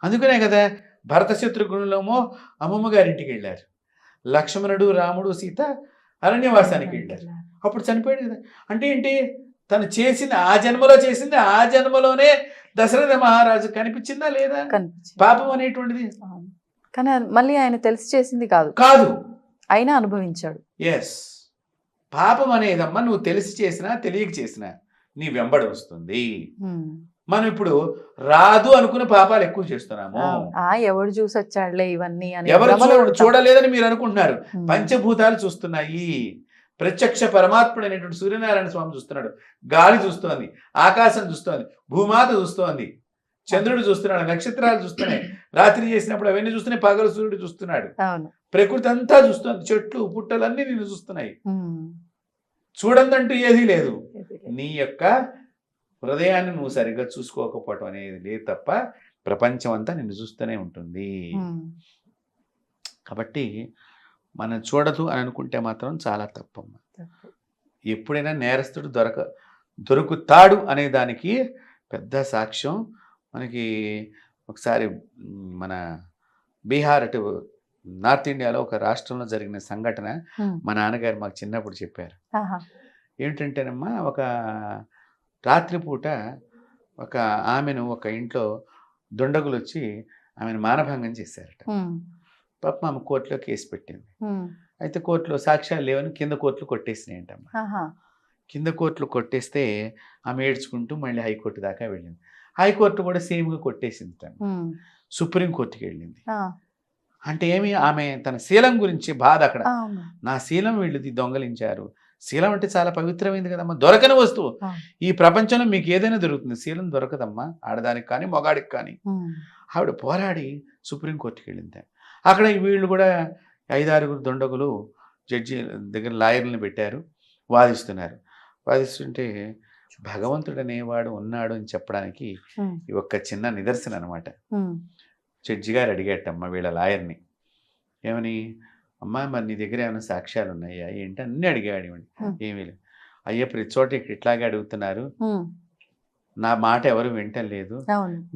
అందుకనే కదా భరత శత్రుఘ్నులేమో అమ్మమ్మ గారింటికి వెళ్ళారు, లక్ష్మణుడు రాముడు సీత అరణ్యవాసానికి వెళ్ళారు, అప్పుడు చనిపోయాడు కదా. అంటే ఏంటి, తను చేసింది ఆ జన్మలో చేసింది ఆ జన్మలోనే దశరథ మహారాజు కనిపించిందా లేదా పాపం అనేటువంటిది? కానీ మళ్ళీ ఆయన తెలిసి చేసింది కాదు కాదు, అయినా అనుభవించాడు. ఎస్, పాపం అనేదమ్మా నువ్వు తెలిసి చేసినా తెలియక చేసినా నీ వెంబడి వస్తుంది. మనం ఇప్పుడు రాదు అనుకునే పాపాలు ఎక్కువ చేస్తున్నాము. ఎవడు చూసి వచ్చాడులే ఇవన్నీ అని ఎవరు చూడలేదని మీరు అనుకుంటున్నారు. పంచభూతాలు చూస్తున్నాయి. ప్రత్యక్ష పరమాత్ముడు అనేటువంటి సూర్యనారాయణ స్వామి చూస్తున్నాడు, గాలి చూస్తోంది, ఆకాశం చూస్తోంది, భూమాత చూస్తోంది, చంద్రుడు చూస్తున్నాడు, నక్షత్రాలు చూస్తున్నాయి, రాత్రి చేసినప్పుడు అవన్నీ చూస్తున్నాయి, పగలు సూర్యుడు చూస్తున్నాడు, ప్రకృతి అంతా చూస్తుంది, చెట్లు పుట్టలు అన్ని నిన్ను చూస్తున్నాయి. చూడందంటూ ఏదీ లేదు. నీ యొక్క హృదయాన్ని నువ్వు సరిగ్గా చూసుకోకపోవటం అనేది లేదు తప్ప ప్రపంచం అంతా నిన్ను చూస్తూనే ఉంటుంది. కాబట్టి మనం చూడదు అని అనుకుంటే మాత్రం చాలా తప్పమ్మ. ఎప్పుడైనా నేరస్తుడు దొరుకుతాడు అనే దానికి పెద్ద సాక్ష్యం మనకి ఒకసారి మన బీహార్ అటు నార్త్ ఇండియాలో ఒక రాష్ట్రంలో జరిగిన సంఘటన మా నాన్నగారు మాకు చిన్నప్పుడు చెప్పారు. ఏంటంటేనమ్మా, ఒక రాత్రిపూట ఒక ఆమెను ఒక ఇంట్లో దుండగులు వచ్చి ఆమెను మానభంగం చేశారట. పాపం ఆమె కోర్టులో కేసు పెట్టింది. అయితే కోర్టులో సాక్ష్యాలు లేవని కింద కోర్టులు కొట్టేసినాయంటమ్మా. కింద కోర్టులు కొట్టేస్తే ఆమె ఏడ్చుకుంటూ మళ్ళీ హైకోర్టు దాకా వెళ్ళింది. హైకోర్టు కూడా సేమ్గా కొట్టేసింది. సుప్రీంకోర్టుకి వెళ్ళింది. అంటే ఏమి, ఆమె తన శీలం గురించి బాధ. అక్కడ నా శీలం వీళ్ళు దొంగలించారు. శీలం అంటే చాలా పవిత్రమైంది కదమ్మా, దొరకని వస్తువు. ఈ ప్రపంచంలో మీకు ఏదైనా దొరుకుతుంది, శీలం దొరకదమ్మా, ఆడదానికి కానీ మొగాడికి కానీ. ఆవిడ పోరాడి సుప్రీంకోర్టుకి వెళ్ళింది. అక్కడ వీళ్ళు కూడా 5-6 దుండగులు జడ్జి దగ్గర లాయర్లను పెట్టారు, వాదిస్తున్నారు. వాదిస్తుంటే భగవంతుడు అనేవాడు ఉన్నాడు అని చెప్పడానికి ఈ ఒక్క చిన్న నిదర్శనం అనమాట. జడ్జి గారు అడిగేటమ్మ వీళ్ళ లాయర్ని, ఏమని, అమ్మా మరి నీ దగ్గర ఏమైనా సాక్ష్యాలు ఉన్నాయా ఏంటి అన్నీ అడిగాడు. ఏమీ లేదు. అయ్యా ప్రతి చోట ఇట్లాగే అడుగుతున్నారు, నా మాట ఎవరు వింటలేదు,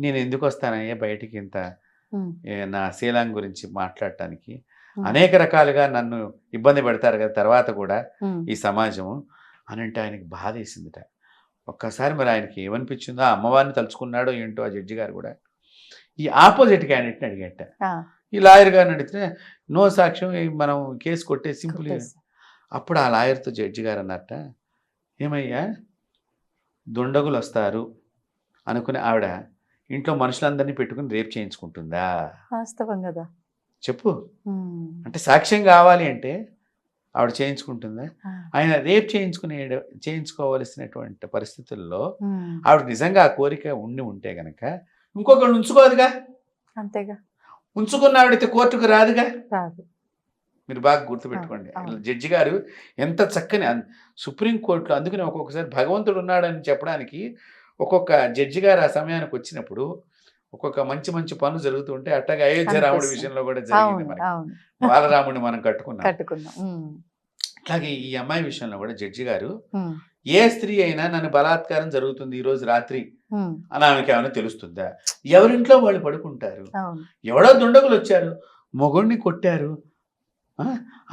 నేను ఎందుకు వస్తానయ్యా బయటికి ఇంత నా శీలం గురించి మాట్లాడటానికి, అనేక రకాలుగా నన్ను ఇబ్బంది పెడతారు కదా తర్వాత కూడా ఈ సమాజము అని అంటే ఆయనకి బాధ వేసిందిట. ఒక్కసారి మరి ఆయనకి ఏమనిపించిందో, ఆ అమ్మవారిని తలుచుకున్నాడో ఏంటో ఆ జడ్జి గారు కూడా ఈ ఆపోజిట్ క్యాండిడేట్ని అడిగట. ఈ లాయర్ గారిని అడిగితే నో సాక్ష్యం, మనం కేసు కొట్టే సింపుల్. అప్పుడు ఆ లాయర్తో జడ్జి గారు అన్నట్ట, ఏమయ్యా దుండగులు వస్తారు అనుకునే ఆవిడ ఇంట్లో మనుషులందరినీ పెట్టుకుని రేప్ చేయించుకుంటుందా? వాస్తవం కదా, చెప్పు. అంటే సాక్ష్యం కావాలి అంటే ఆవిడ చేయించుకుంటుందా? ఆయన రేప్ చేయించుకోవలసినటువంటి పరిస్థితుల్లో ఆవిడ నిజంగా ఆ కోరిక ఉంటే గనక ఇంకొకళ్ళు ఉంచుకోదుగా. అంతేగా, ఉంచుకున్న ఆవిడైతే కోర్టుకు రాదుగా. రాదు. మీరు బాగా గుర్తుపెట్టుకోండి. జడ్జి గారు ఎంత చక్కని సుప్రీంకోర్టులో, అందుకని ఒక్కొక్కసారి భగవంతుడు ఉన్నాడని చెప్పడానికి ఒక్కొక్క జడ్జి గారు ఆ సమయానికి వచ్చినప్పుడు ఒక్కొక్క మంచి మంచి పనులు జరుగుతుంటే, అట్టగా అయోధ్య రాముడి విషయంలో కూడా జరిగింది. మనకి బాలరాముడిని మనం కట్టుకున్నాం. అట్లాగే ఈ అమ్మాయి విషయంలో కూడా జడ్జి గారు, ఏ స్త్రీ అయినా నన్ను బలాత్కారం జరుగుతుంది ఈ రోజు రాత్రి అని ఆమెకి ఏమైనా తెలుస్తుందా? ఎవరింట్లో వాళ్ళు పడుకుంటారు, ఎవడో దుండగులు వచ్చారు మొగుడిని కొట్టారు,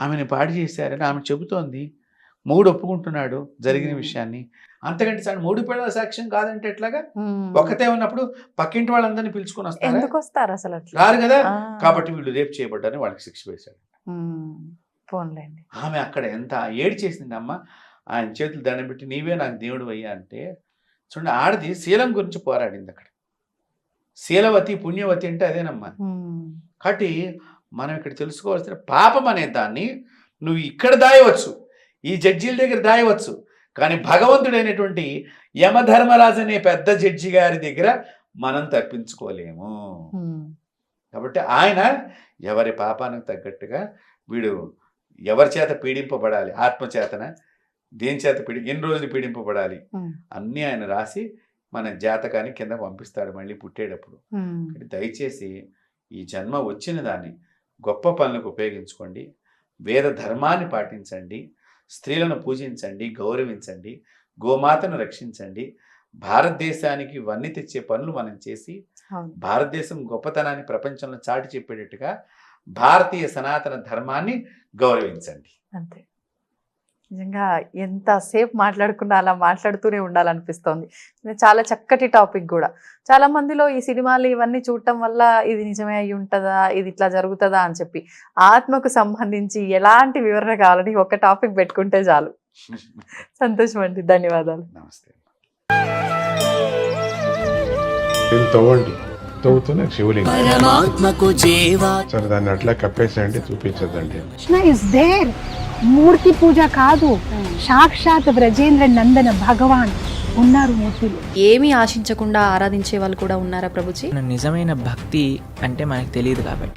ఆమెను పాడు చేశారని ఆమె చెబుతోంది. మూడు ఒప్పుకుంటున్నాడు జరిగిన విషయాన్ని. అంతకంటే సార్ మూడు పిల్లల సాక్ష్యం కాదంటే ఎట్లాగా? ఒక్కతే ఉన్నప్పుడు పక్కింటి వాళ్ళందరినీ పిలుచుకొని వస్తారు అసలు రారు కదా. కాబట్టి వీళ్ళు రేపు చేయబడ్డారని వాళ్ళకి శిక్ష వేశాడు. ఆమె అక్కడ ఎంత ఏడు చేసింది అమ్మ, ఆయన చేతులు దండం పెట్టి నీవే నాకు దేవుడు అయ్యా అంటే. చూడండి, ఆడది శీలం గురించి పోరాడింది అక్కడ. శీలవతి పుణ్యవతి అంటే అదేనమ్మా. కాబట్టి మనం ఇక్కడ తెలుసుకోవాల్సిన పాపం అనే దాన్ని నువ్వు ఇక్కడ దాయవచ్చు, ఈ జడ్జీల దగ్గర దాయవచ్చు, కానీ భగవంతుడైనటువంటి యమధర్మరాజు అనే పెద్ద జడ్జి గారి దగ్గర మనం తప్పించుకోలేము. కాబట్టి ఆయన ఎవరి పాపానికి తగ్గట్టుగా వీడు ఎవరి చేత పీడింపబడాలి, ఆత్మచేతన దేని చేత ఎన్ని రోజులు పీడింపబడాలి అన్నీ ఆయన రాసి మన జాతకాన్ని కింద పంపిస్తాడు మళ్ళీ పుట్టేటప్పుడు. దయచేసి ఈ జన్మ వచ్చిన దాన్ని గొప్ప పనులకు ఉపయోగించుకోండి, వేద ధర్మాన్ని పాటించండి, స్త్రీలను పూజించండి, గౌరవించండి, గోమాతను రక్షించండి. భారతదేశానికి వన్నీ తెచ్చే పనులు మనం చేసి భారతదేశం గొప్పతనాన్ని ప్రపంచంలో చాటి చెప్పేటట్టుగా భారతీయ సనాతన ధర్మాన్ని గౌరవించండి. అంతే. నిజంగా ఎంతసేపు మాట్లాడుకున్నా అలా మాట్లాడుతూనే ఉండాలనిపిస్తోంది. చాలా చక్కటి టాపిక్ కూడా. చాలా మందిలో ఈ సినిమాలు ఇవన్నీ చూడటం వల్ల ఇది నిజమే అయి ఉంటుందా, ఇది ఇట్లా జరుగుతుందా అని చెప్పి ఆత్మకు సంబంధించి ఎలాంటి వివరణ కావాలని ఒక టాపిక్ పెట్టుకుంటే చాలు. సంతోషం అండి, ధన్యవాదాలు. నమస్తే. తవ్వుతున్న శివలింగం సరే, దాన్ని అట్లా కప్పేసేయండి, చూపించదండి. Krishna is there. మూర్తి పూజ కాదు, సాక్షాత్ బ్రజేంద్ర నందన భగవాన్ ఉన్నారు మూర్తిలో. ఏమీ ఆశించకుండా ఆరాధించే వాళ్ళు కూడా ఉన్నారా ప్రభుజీ? నిజమైన భక్తి అంటే మనకు తెలియదు కాబట్టి